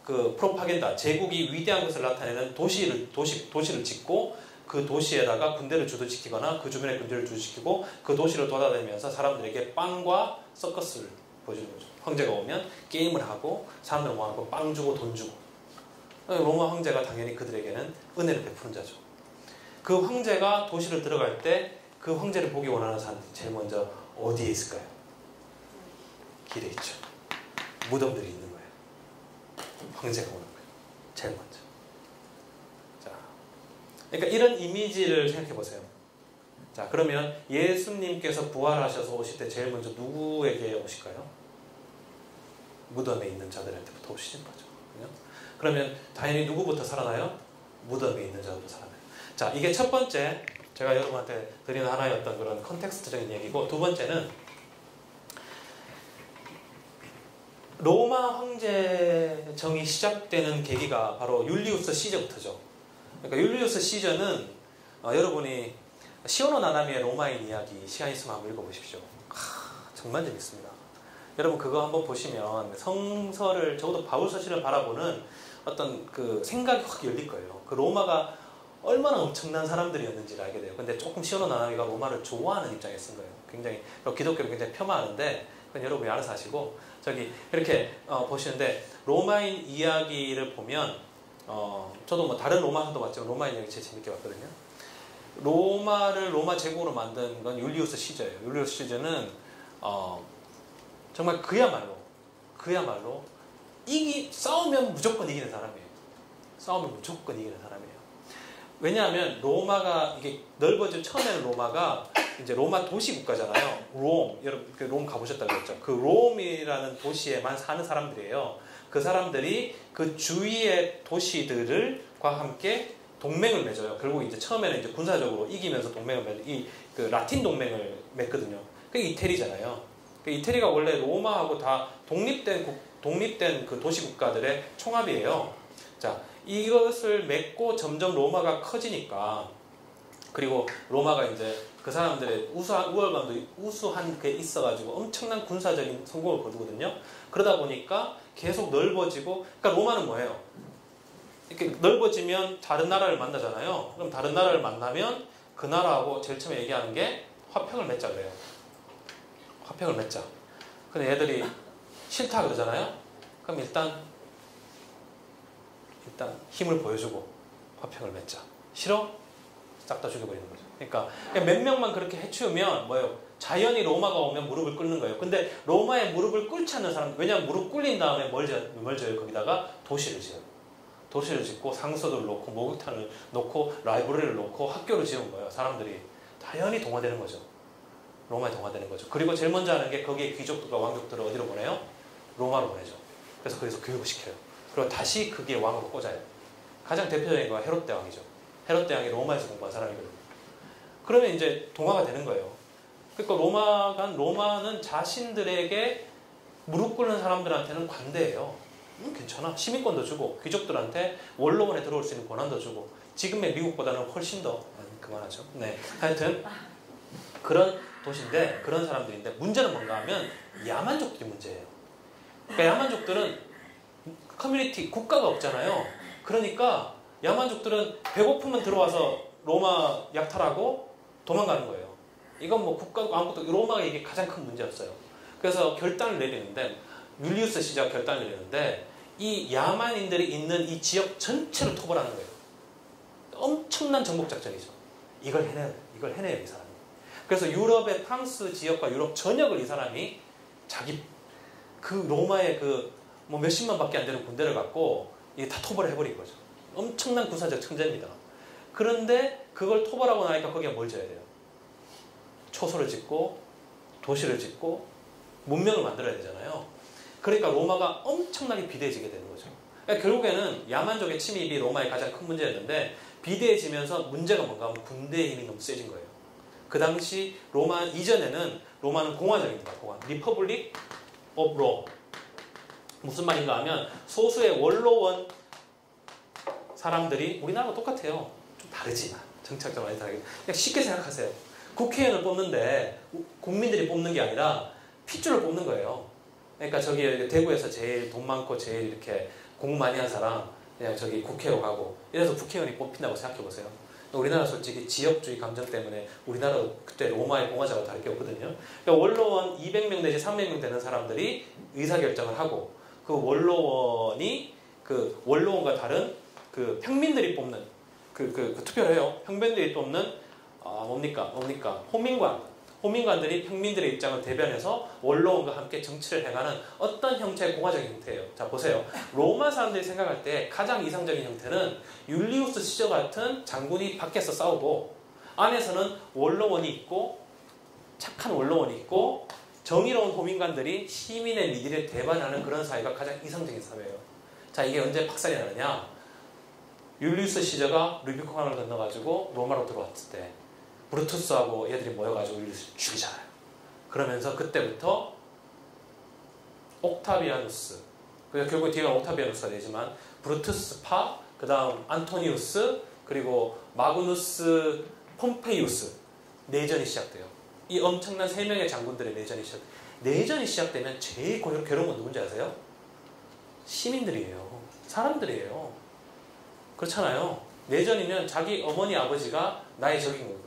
그 프로파간다, 제국이 위대한 것을 나타내는 도시를 짓고 그 도시에다가 군대를 주도시키거나 그 주변에 군대를 주도시키고 그 도시를 돌아다니면서 사람들에게 빵과 서커스를 보여주는 거죠. 황제가 오면 게임을 하고 사람들 모아놓고 빵 주고 돈 주고. 로마 황제가 당연히 그들에게는 은혜를 베푸는 자죠. 그 황제가 도시를 들어갈 때 그 황제를 보기 원하는 사람들이 제일 먼저 어디에 있을까요? 길에 있죠. 무덤들이 있는 거예요. 황제가 오는 거예요. 제일 먼저. 자, 그러니까 이런 이미지를 생각해 보세요. 자, 그러면 예수님께서 부활하셔서 오실 때 제일 먼저 누구에게 오실까요? 무덤에 있는 자들한테부터 오시는 거죠. 그죠? 그러면 당연히 누구부터 살아나요? 무덤에 있는 자부터 살아나요. 자, 이게 첫 번째 제가 여러분한테 드리는 하나의 어떤 그런 컨텍스트적인 얘기고, 두 번째는 로마 황제정이 시작되는 계기가 바로 율리우스 시저부터죠. 그러니까 율리우스 시저는 여러분이 시오노 나나미의 로마인 이야기 시간 있으면 한번 읽어보십시오. 정말 재밌습니다. 여러분 그거 한번 보시면 성서를, 적어도 바울 서신을 바라보는 어떤 그 생각이 확 열릴 거예요. 그 로마가 얼마나 엄청난 사람들이었는지를 알게 돼요. 근데 조금 시오노 나나미가 로마를 좋아하는 입장에 쓴 거예요. 굉장히 기독교를 굉장히 폄하하는데, 그건 여러분이 알아서 하시고, 저기 이렇게 보시는데, 로마인 이야기를 보면 저도 뭐 다른 로마서도 봤지만 로마인 이야기 제일 재밌게 봤거든요. 로마 제국으로 만든 건 율리우스 시저예요. 율리우스 시저는 정말 그야말로 싸우면 무조건 이기는 사람이에요. 싸우면 무조건 이기는 사람이에요. 왜냐하면 로마가 이게 넓어진, 처음에는 로마가 이제 로마 도시 국가잖아요. 여러분 롬 가보셨다고 그랬죠. 그 롬이라는 도시에만 사는 사람들이에요. 그 사람들이 그 주위의 도시들과 함께 동맹을 맺어요. 결국 이제 처음에는 이제 군사적으로 이기면서 동맹을 그 라틴 동맹을 맺거든요. 그게 이태리잖아요. 그 이태리가 원래 로마하고 다 독립된 그 도시 국가들의 총합이에요. 자, 이것을 맺고 점점 로마가 커지니까, 그리고 로마가 이제 그 사람들의 우수한 게 있어가지고 엄청난 군사적인 성공을 거두거든요. 그러다 보니까 계속 넓어지고, 그러니까 로마는 뭐예요? 이렇게 넓어지면 다른 나라를 만나잖아요. 그럼 다른 나라를 만나면 그 나라하고 제일 처음에 얘기하는 게 화평을 맺자 그래요. 화평을 맺자. 근데 얘들이 싫다 그러잖아요. 그럼 일단 힘을 보여주고 화평을 맺자. 싫어? 싹 다 죽여버리는 거죠. 그러니까 몇 명만 그렇게 해치우면 뭐예요? 자연히 로마가 오면 무릎을 꿇는 거예요. 근데 로마에 무릎을 꿇지 않는 사람, 왜냐하면 무릎 꿇린 다음에 뭘 져요? 거기다가 도시를 지어요. 도시를 짓고 상수도를 놓고 목욕탕을 놓고 라이브러리를 놓고 학교를 지은 거예요. 사람들이 자연히 동화되는 거죠. 로마에 동화되는 거죠. 그리고 제일 먼저 하는 게 거기에 귀족들과 왕족들을 어디로 보내요? 로마로 보내죠. 그래서 거기서 교육을 시켜요. 그리고 다시 그게 왕으로 꽂아요. 가장 대표적인 건 헤롯 대왕이죠. 헤롯 대왕이 로마에서 공부한 사람이거든요. 그러면 이제 동화가 되는 거예요. 그러니까 로마는 자신들에게 무릎 꿇는 사람들한테는 관대해요. 괜찮아. 시민권도 주고 귀족들한테 원로원에 들어올 수 있는 권한도 주고, 지금의 미국보다는 훨씬 더, 그만하죠. 네, 하여튼 그런 도시인데, 그런 사람들인데, 문제는 뭔가 하면 야만족들이 문제예요. 그러니까 야만족들은 커뮤니티, 국가가 없잖아요. 그러니까 야만족들은 배고프면 들어와서 로마 약탈하고 도망가는 거예요. 이건 뭐 국가고 아무것도, 로마가 이게 가장 큰 문제였어요. 그래서 결단을 내리는데, 율리우스 시저가 결단을 내리는데, 이 야만인들이 있는 이 지역 전체를 토벌하는 거예요. 엄청난 정복 작전이죠. 이걸 해내요, 이 사람이. 그래서 유럽의 프랑스 지역과 유럽 전역을 이 사람이 자기 그 로마의 뭐 몇십만 밖에 안 되는 군대를 갖고 이게 다 토벌을 해버린 거죠. 엄청난 군사적 천재입니다. 그런데 그걸 토벌하고 나니까 거기에 뭘 지어야 돼요? 초소를 짓고 도시를 짓고 문명을 만들어야 되잖아요. 그러니까 로마가 엄청나게 비대해지게 되는 거죠. 그러니까 결국에는 야만족의 침입이 로마의 가장 큰 문제였는데, 비대해지면서 문제가 뭔가 하면 군대의 힘이 너무 세진 거예요. 그 당시 로마 이전에는 로마는 공화정입니다. 리퍼블릭 오브 롬. 무슨 말인가 하면 소수의 원로원 사람들이, 우리나라와 똑같아요. 좀 다르지만 정착적으로 많이 다르게. 그냥 쉽게 생각하세요. 국회의원을 뽑는데 국민들이 뽑는 게 아니라 핏줄을 뽑는 거예요. 그러니까 저기 대구에서 제일 돈 많고 제일 이렇게 공부 많이 한 사람 그냥 저기 국회로 가고, 이래서 국회의원이 뽑힌다고 생각해 보세요. 우리나라 솔직히 지역주의 감정 때문에 우리나라 그때 로마의 공화자와 다를 게 없거든요. 그러니까 원로원 200명 내지 300명 되는 사람들이 의사결정을 하고, 그 원로원이 그 원로원과 다른 그 평민들이 뽑는 그 투표를 해요. 평민들이 뽑는 호민관들이 평민들의 입장을 대변해서 원로원과 함께 정치를 행하는 어떤 형태의 공화적인 형태예요. 자, 보세요. 로마 사람들이 생각할 때 가장 이상적인 형태는 율리우스 시저 같은 장군이 밖에서 싸우고, 안에서는 원로원이 있고, 착한 원로원이 있고, 정의로운 호민관들이 시민의 미디를 대변하는 그런 사회가 가장 이상적인 사회예요. 자, 이게 언제 박살이 나느냐? 율리우스 시저가 루비콘강을 건너가지고 로마로 들어왔을 때, 브루투스하고 얘들이 모여가지고 우리를 죽이잖아요. 그러면서 그때부터 옥타비아누스, 결국 뒤에 옥타비아누스가 되지만 브루투스파, 그 다음 안토니우스, 그리고 마그누스 폼페이우스 내전이 시작돼요. 이 엄청난 3명의 장군들의 내전이 시작돼요. 내전이 시작되면 제일 괴로운 건 누군지 아세요? 시민들이에요. 사람들이에요. 그렇잖아요. 내전이면 자기 어머니 아버지가 나의 적인 거거든요.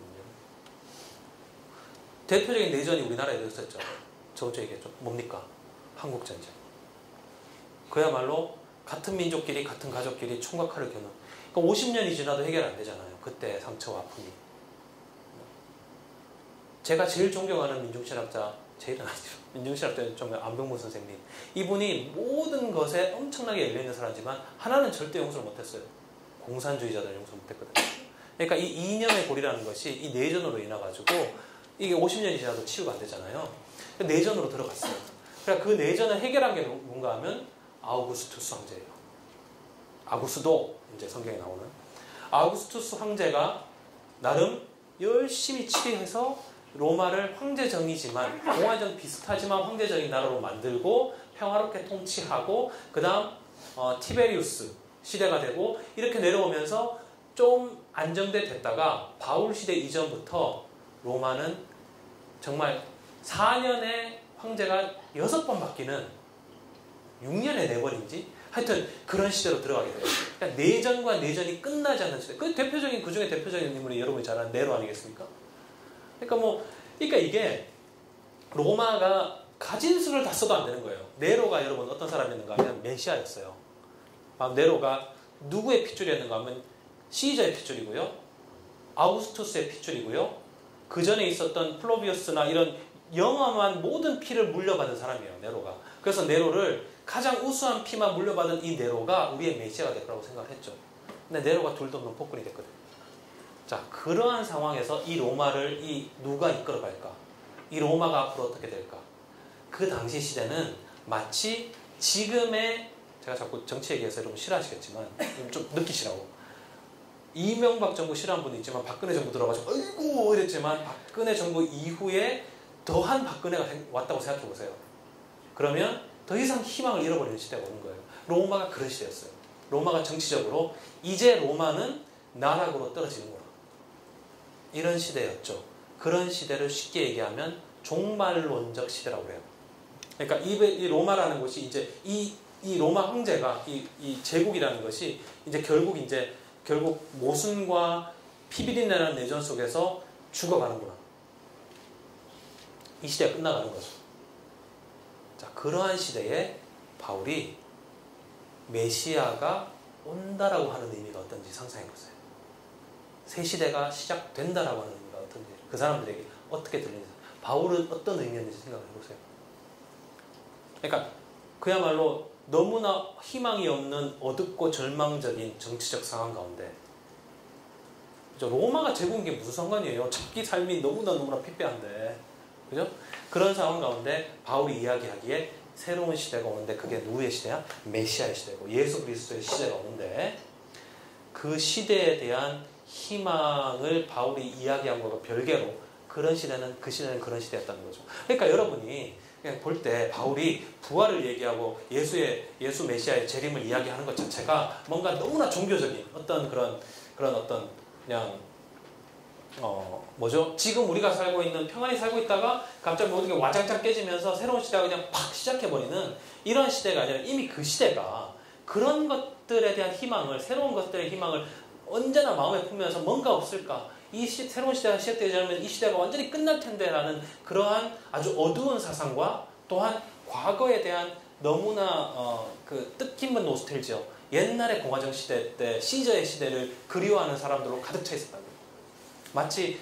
대표적인 내전이 우리나라에 있었죠. 저번 주에 얘기했죠. 뭡니까? 한국전쟁. 그야말로 같은 민족끼리 같은 가족끼리 총과 칼을 겨눈. 그러니까 50년이 지나도 해결 안 되잖아요. 그때 상처와 아픔이. 제가 제일 존경하는 민중신학자, 제일은 아니죠. 민중신학자는 정말 안병무 선생님. 이분이 모든 것에 엄청나게 열려있는 사람이지만 하나는 절대 용서를 못했어요. 공산주의자들 용서를 못했거든요. 그러니까 이 이념의 고리라는 것이 이 내전으로 인해가지고 이게 50년이 지나도 치유가 안 되잖아요. 내전으로 들어갔어요. 그러니까 그 내전을 해결한 게 뭔가 하면 아우구스투스 황제예요. 아구스도 이제 성경에 나오는 아우구스투스 황제가 나름 열심히 치리해서 로마를 황제정이지만 공화정 비슷하지만 황제정이 나라로 만들고 평화롭게 통치하고 그 다음 티베리우스 시대가 되고 이렇게 내려오면서 좀 안정돼 됐다가 바울 시대 이전부터 로마는 정말 4년에 황제가 6번 바뀌는 6년에 내버린지 하여튼 그런 시대로 들어가게 돼요. 그러니까 내전과 내전이 끝나지 않는 시대. 그 대표적인 그 중에 대표적인 인물이 여러분이 잘 아는 네로 아니겠습니까? 그러니까 이게 로마가 가진 수를 다 써도 안 되는 거예요. 네로가 여러분 어떤 사람이었는가 하면 메시아였어요. 네로가 누구의 핏줄이었는가 하면 시저의 핏줄이고요. 아우구스투스의 핏줄이고요. 그 전에 있었던 플로비우스나 이런 영험한 모든 피를 물려받은 사람이에요. 네로가. 그래서 네로를 가장 우수한 피만 물려받은 이 네로가 우리의 메시아가 될 거라고 생각을 했죠. 근데 네로가 둘도 없는 폭군이 됐거든요. 자, 그러한 상황에서 이 로마를 누가 이끌어갈까? 이 로마가 앞으로 어떻게 될까? 그 당시 시대는 마치 지금의, 제가 자꾸 정치 얘기해서 여러분 싫어하시겠지만 좀 느끼시라고. 이명박 정부 싫어하는 분도 있지만 박근혜 정부 들어가지고 아이고 이랬지만 박근혜 정부 이후에 더한 박근혜가 왔다고 생각해 보세요. 그러면 더 이상 희망을 잃어버리는 시대가 오는 거예요. 로마가 그런 시대였어요. 로마가 정치적으로 이제 로마는 나락으로 떨어지는구나. 이런 시대였죠. 그런 시대를 쉽게 얘기하면 종말론적 시대라고 해요. 그러니까 이 로마라는 곳이 이제 이 로마 황제가 이 제국이라는 것이 이제 결국 모순과 피비린내라는 내전 속에서 죽어가는구나. 이 시대가 끝나가는 거죠. 자, 그러한 시대에 바울이 메시아가 온다라고 하는 의미가 어떤지 상상해 보세요. 새 시대가 시작된다라고 하는 의미가 어떤지, 그 사람들에게 어떻게 들리는지, 바울은 어떤 의미였는지 생각해 보세요. 그러니까 그야말로 너무나 희망이 없는 어둡고 절망적인 정치적 상황 가운데, 그죠? 로마가 제국인 게 무슨 상관이에요? 자기 삶이 너무나 피폐한데, 그죠? 그런 상황 가운데 바울이 이야기하기에 새로운 시대가 오는데, 그게 누구의 시대야? 메시아의 시대고 예수 그리스도의 시대가 오는데, 그 시대에 대한 희망을 바울이 이야기한 것과 별개로 그 시대는 그런 시대였다는 거죠. 그러니까 여러분이 그냥 볼 때 바울이 부활을 얘기하고 예수 메시아의 재림을 이야기하는 것 자체가 뭔가 너무나 종교적인 어떤 그런 어떤 그냥 지금 우리가 살고 있는 평안히 살고 있다가 갑자기 모든 게 와장창 깨지면서 새로운 시대가 그냥 팍 시작해버리는 이런 시대가 아니라 이미 그 시대가 그런 것들에 대한 희망을, 새로운 것들의 희망을 언제나 마음에 품으면서 뭔가 없을까? 새로운 시대가 시작되지 않으면 이 시대가 완전히 끝날 텐데 라는 그러한 아주 어두운 사상과 또한 과거에 대한 너무나 그 뜻깊은 노스텔지어, 옛날의 공화정 시대 때 시저의 시대를 그리워하는 사람들로 가득 차 있었다는 거예요. 마치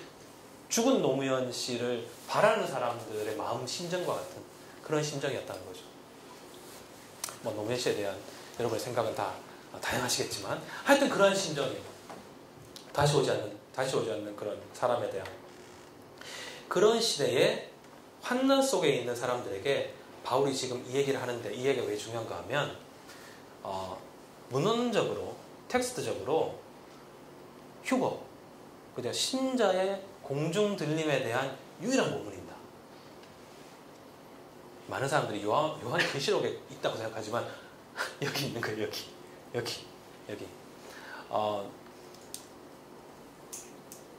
죽은 노무현 씨를 바라는 사람들의 마음 심정과 같은 그런 심정이었다는 거죠. 노무현 씨에 대한 여러분의 생각은 다 다양하시겠지만 하여튼 그런 심정이에요. 다시 오지 않는 그런 사람에 대한 그런 시대에 환난 속에 있는 사람들에게 바울이 지금 이 얘기를 하는데, 이 얘기가 왜 중요한가 하면 문헌적으로 텍스트적으로 휴거, 그냥 신자의 공중 들림에 대한 유일한 본문입니다. 많은 사람들이 요한 계시록에 있다고 생각하지만 여기 있는 거예요. 여기.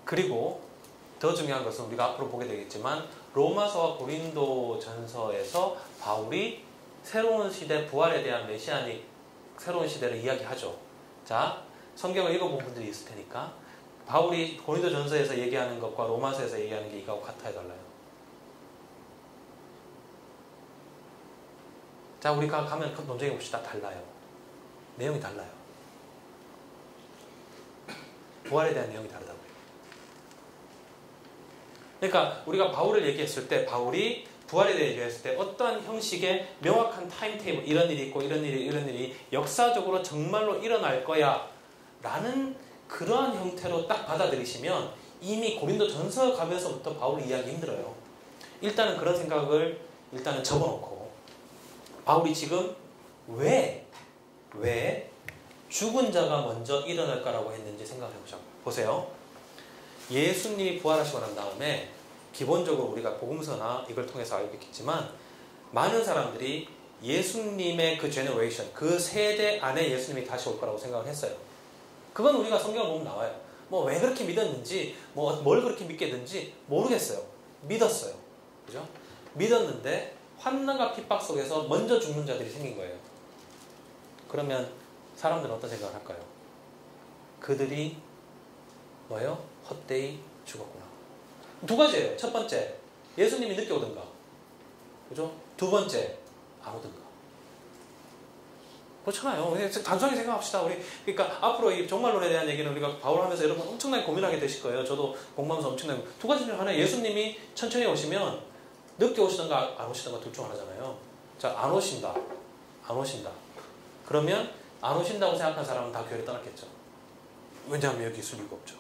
그리고 더 중요한 것은 우리가 앞으로 보게 되겠지만 로마서와 고린도 전서에서 바울이 새로운 시대 부활에 대한 메시아닉 새로운 시대를 이야기하죠. 자, 성경을 읽어본 분들이 있을 테니까 바울이 고린도 전서에서 얘기하는 것과 로마서에서 얘기하는 게 이거하고 같아요, 달라요? 자, 우리가 가면 그 논쟁해 봅시다. 달라요. 내용이 달라요. 부활에 대한 내용이 다르다고요. 그러니까 우리가 바울을 얘기했을 때 바울이 부활에 대해 얘기했을 때 어떠한 형식의 명확한 타임테이블 이런 일이 있고 이런 일이 역사적으로 정말로 일어날 거야 라는 그러한 형태로 딱 받아들이시면 이미 고린도 전서 가면서부터 바울을 이해하기 힘들어요. 일단은 그런 생각을 일단은 접어놓고 바울이 지금 왜 죽은 자가 먼저 일어날까라고 했는지 생각해 보자고요. 보세요. 예수님이 부활하시고 난 다음에 기본적으로 우리가 복음서나 이걸 통해서 알겠지만 많은 사람들이 예수님의 그 제너레이션, 그 세대 안에 예수님이 다시 올 거라고 생각을 했어요. 그건 우리가 성경을 보면 나와요. 뭐 왜 그렇게 믿었는지, 뭐 뭘 그렇게 믿게 된지 모르겠어요. 믿었어요. 그죠? 믿었는데 환난과 핍박 속에서 먼저 죽는 자들이 생긴 거예요. 그러면 사람들은 어떤 생각을 할까요? 그들이 뭐예요? 헛되이 죽었구나. 두 가지예요. 첫 번째, 예수님이 늦게 오든가. 그죠? 두 번째, 안 오든가. 그렇잖아요. 그냥 단순하게 생각합시다. 우리 그러니까 앞으로 이 종말론에 대한 얘기는 우리가 바울 하면서 여러분 엄청나게 고민하게 되실 거예요. 저도 공부하면서 엄청나게. 두 가지 중에 하나, 예수님이 천천히 오시면 늦게 오시든가 안 오시든가 둘 중 하나잖아요. 자, 안 오신다. 그러면 안 오신다고 생각한 사람은 다 교회를 떠났겠죠. 왜냐하면 여기 있을 이유가 없죠.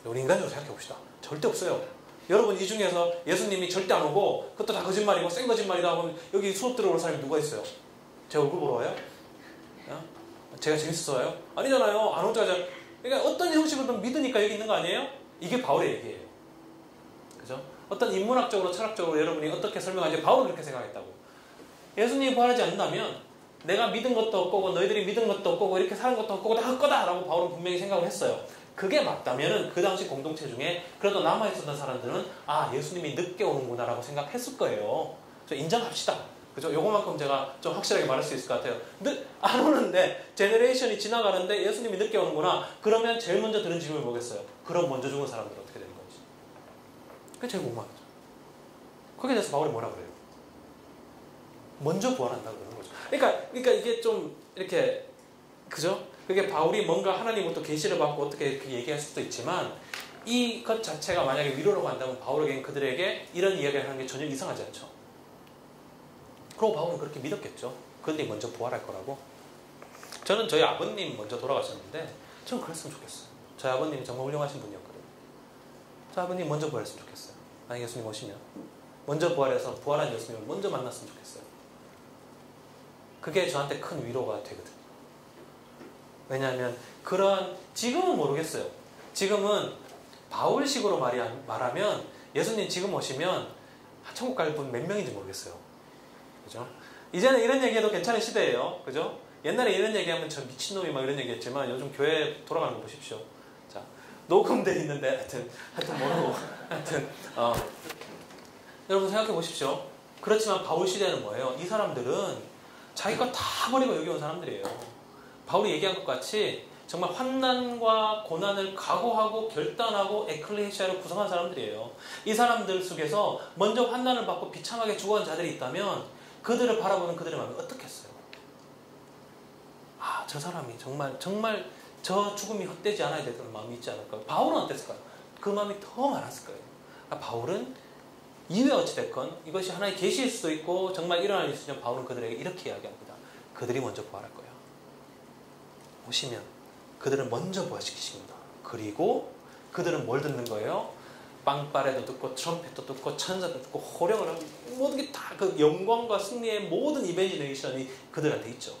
우리 인간적으로 생각해 봅시다. 절대 없어요. 여러분 이 중에서 예수님이 절대 안 오고 그것도 다 거짓말이고 생 거짓말이다 하면 여기 수업 들어올 사람이 누가 있어요? 제 얼굴 보러 와요? 제가 재밌어서 와요? 아니잖아요. 안 오자죠. 그러니까 어떤 형식으로든 믿으니까 여기 있는 거 아니에요? 이게 바울의 얘기예요. 그죠? 어떤 인문학적으로 철학적으로 여러분이 어떻게 설명하는지 바울은 그렇게 생각했다고. 예수님이 부활하지 않는다면 내가 믿은 것도 없고 너희들이 믿은 것도 없고 이렇게 사는 것도 없고 다 헛거다라고 바울은 분명히 생각을 했어요. 그게 맞다면 그 당시 공동체 중에 그래도 남아있었던 사람들은 아, 예수님이 늦게 오는구나 라고 생각했을 거예요. 그래서 인정합시다. 그죠? 요거만큼 제가 좀 확실하게 말할 수 있을 것 같아요. 안 오는데 제너레이션이 지나가는데 예수님이 늦게 오는구나. 그러면 제일 먼저 드는 질문이 뭐겠어요? 그럼 먼저 죽은 사람들은 어떻게 되는 건지. 그게 제일 궁금하죠. 거기에 대해서 바울이 뭐라 그래요? 먼저 부활한다고 그러는 거죠. 그러니까 이게 좀 이렇게 그죠? 그게 바울이 뭔가 하나님부터 계시를 받고 어떻게 이렇게 얘기할 수도 있지만 이것 자체가 만약에 위로로 간다면 바울에게는 그들에게 이런 이야기를 하는 게 전혀 이상하지 않죠. 그리고 바울은 그렇게 믿었겠죠. 그들이 먼저 부활할 거라고. 저는 저희 아버님 먼저 돌아가셨는데 저는 그랬으면 좋겠어요. 저희 아버님이 정말 훌륭하신 분이었거든요. 저희 아버님 먼저 부활했으면 좋겠어요. 만약에 예수님 오시면 먼저 부활해서 부활한 예수님을 먼저 만났으면 좋겠어요. 그게 저한테 큰 위로가 되거든요. 왜냐하면 그런 지금은 모르겠어요. 지금은 바울식으로 말하면 예수님 지금 오시면 천국 갈 분 몇 명인지 모르겠어요. 그죠? 이제는 이런 얘기해도 괜찮은 시대예요. 그죠? 옛날에 이런 얘기하면 저 미친놈이 막 이런 얘기했지만 요즘 교회 돌아가는 거 보십시오. 자, 녹음돼 있는데 하여튼 모르고 여러분 생각해 보십시오. 그렇지만 바울 시대는 뭐예요? 이 사람들은 자기 거 다 버리고 여기 온 사람들이에요. 바울이 얘기한 것 같이 정말 환난과 고난을 각오하고 결단하고 에클레시아를 구성한 사람들이에요. 이 사람들 속에서 먼저 환난을 받고 비참하게 죽어간 자들이 있다면 그들을 바라보는 그들의 마음이 어떻겠어요? 아, 저 사람이 정말 저 죽음이 헛되지 않아야 되는 마음이 있지 않을까요? 바울은 어땠을까요? 그 마음이 더 많았을 거예요. 그러니까 바울은 이외 어찌됐건 이것이 하나의 계시일 수도 있고 정말 일어날 일이 있으면 바울은 그들에게 이렇게 이야기합니다. 그들이 먼저 부활할 거야. 오시면 그들은 먼저 부활시키십니다. 그리고 그들은 뭘 듣는 거예요? 빵빠레도 듣고 트럼펫도 듣고 천사도 듣고 호령을 하고 모든 게 다 그 영광과 승리의 모든 이매지네이션이 그들한테 있죠.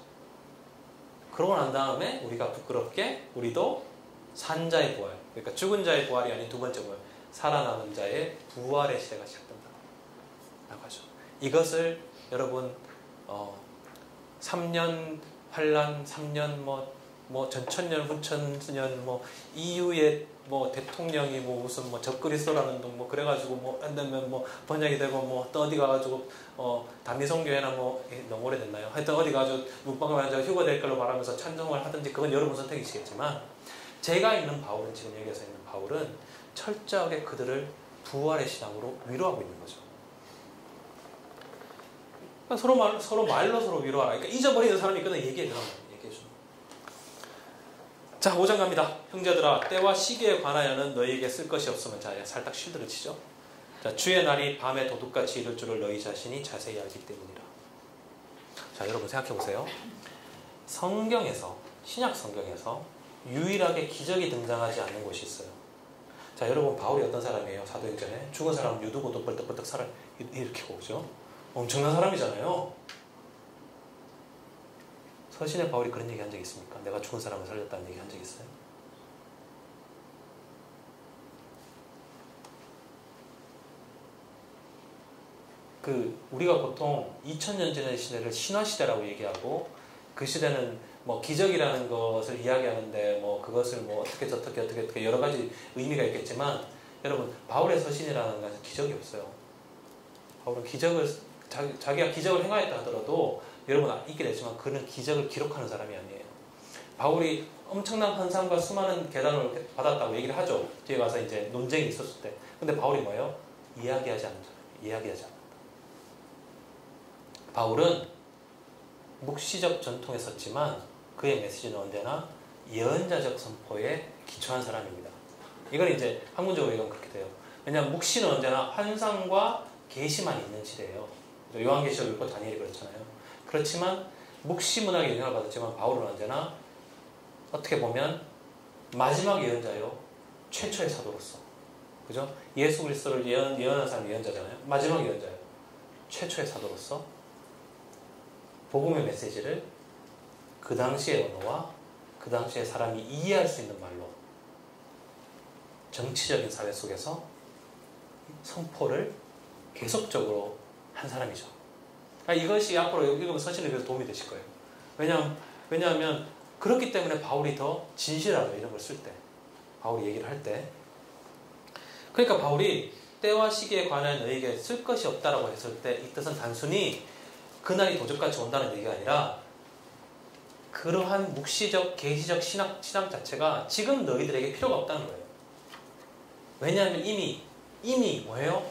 그러고 난 다음에 우리가 부끄럽게 우리도 산자의 부활, 그러니까 죽은 자의 부활이 아닌 두 번째 부활, 살아남은 자의 부활의 시대가 시작된다 라고 하죠. 이것을 여러분 3년 환란, 3년 뭐 전천년, 후천년 뭐 이후에 뭐 대통령이 뭐 무슨 뭐 적그리스도라는 둥 뭐 그래가지고 뭐 안 되면 뭐 번역이 되고 뭐 또 어디 가가지고 단미성교회나 뭐 너무 오래됐나요? 하여튼 어디 가가지고 묵방을 하자 휴가 될 걸로 말하면서 찬송을 하든지 그건 여러분 선택이시겠지만 제가 있는 바울은 지금 여기서 있는 바울은 철저하게 그들을 부활의 신앙으로 위로하고 있는 거죠. 그러니까 서로 말로 서로 위로하라. 그러니까 잊어버리는 사람이 있거든 얘기해주는 거예요. 자, 5장 갑니다. 형제들아, 때와 시기에 관하여는 너희에게 쓸 것이 없으면 자, 살짝 쉴드를 치죠. 자, 주의 날이 밤에 도둑같이 이를 줄을 너희 자신이 자세히 알기 때문이라. 자, 여러분 생각해 보세요. 성경에서, 신약 성경에서 유일하게 기적이 등장하지 않는 곳이 있어요. 자, 여러분 바울이 어떤 사람이에요? 사도행전에 죽은 사람 유두고도 벌떡벌떡 살아 일으키고 오죠. 엄청난 사람이잖아요. 서신에 바울이 그런 얘기 한 적 있습니까? 내가 죽은 사람을 살렸다는 얘기 한 적 있어요? 우리가 보통 2000년 전의 시대를 신화시대라고 얘기하고 그 시대는 뭐 기적이라는 것을 이야기하는데 뭐 그것을 뭐 어떻게 여러 가지 의미가 있겠지만 여러분 바울의 서신이라는 것은 기적이 없어요. 바울은 자기가 기적을 행하였다 하더라도 여러분 잊게 됐지만 그는 기적을 기록하는 사람이 아니에요. 바울이 엄청난 환상과 수많은 계단을 받았다고 얘기를 하죠. 뒤에 가서 이제 논쟁이 있었을 때. 근데 바울이 뭐예요? 이야기하지 않는 사람이에요. 이야기하지 않는다. 바울은 묵시적 전통에 섰지만 그의 메시지는 언제나 예언자적 선포에 기초한 사람입니다. 이건 이제 학문적으로 이건 그렇게 돼요. 왜냐하면 묵시는 언제나 환상과 계시만 있는 시대예요. 요한계시록 읽고 다니엘이 그렇잖아요. 그렇지만 묵시 문학에 영향을 받았지만 바울은 언제나 어떻게 보면 마지막 예언자요, 최초의 사도로서, 그죠? 예수 그리스도를 예언한 사람이 예언자잖아요. 마지막 예언자요, 최초의 사도로서 복음의 메시지를 그 당시의 언어와 그 당시의 사람이 이해할 수 있는 말로 정치적인 사회 속에서 선포를 계속적으로 한 사람이죠. 이것이 앞으로 읽으면 서신에 대해서 도움이 되실 거예요. 왜냐하면 그렇기 때문에 바울이 더 진실하다 이런 걸 쓸 때, 바울이 얘기를 할 때, 그러니까 바울이 때와 시기에 관하여 너에게 쓸 것이 없다라고 했을 때 이 뜻은 단순히 그날이 도적같이 온다는 얘기가 아니라 그러한 묵시적, 계시적 신앙 자체가 지금 너희들에게 필요가 없다는 거예요. 왜냐하면 이미 뭐예요?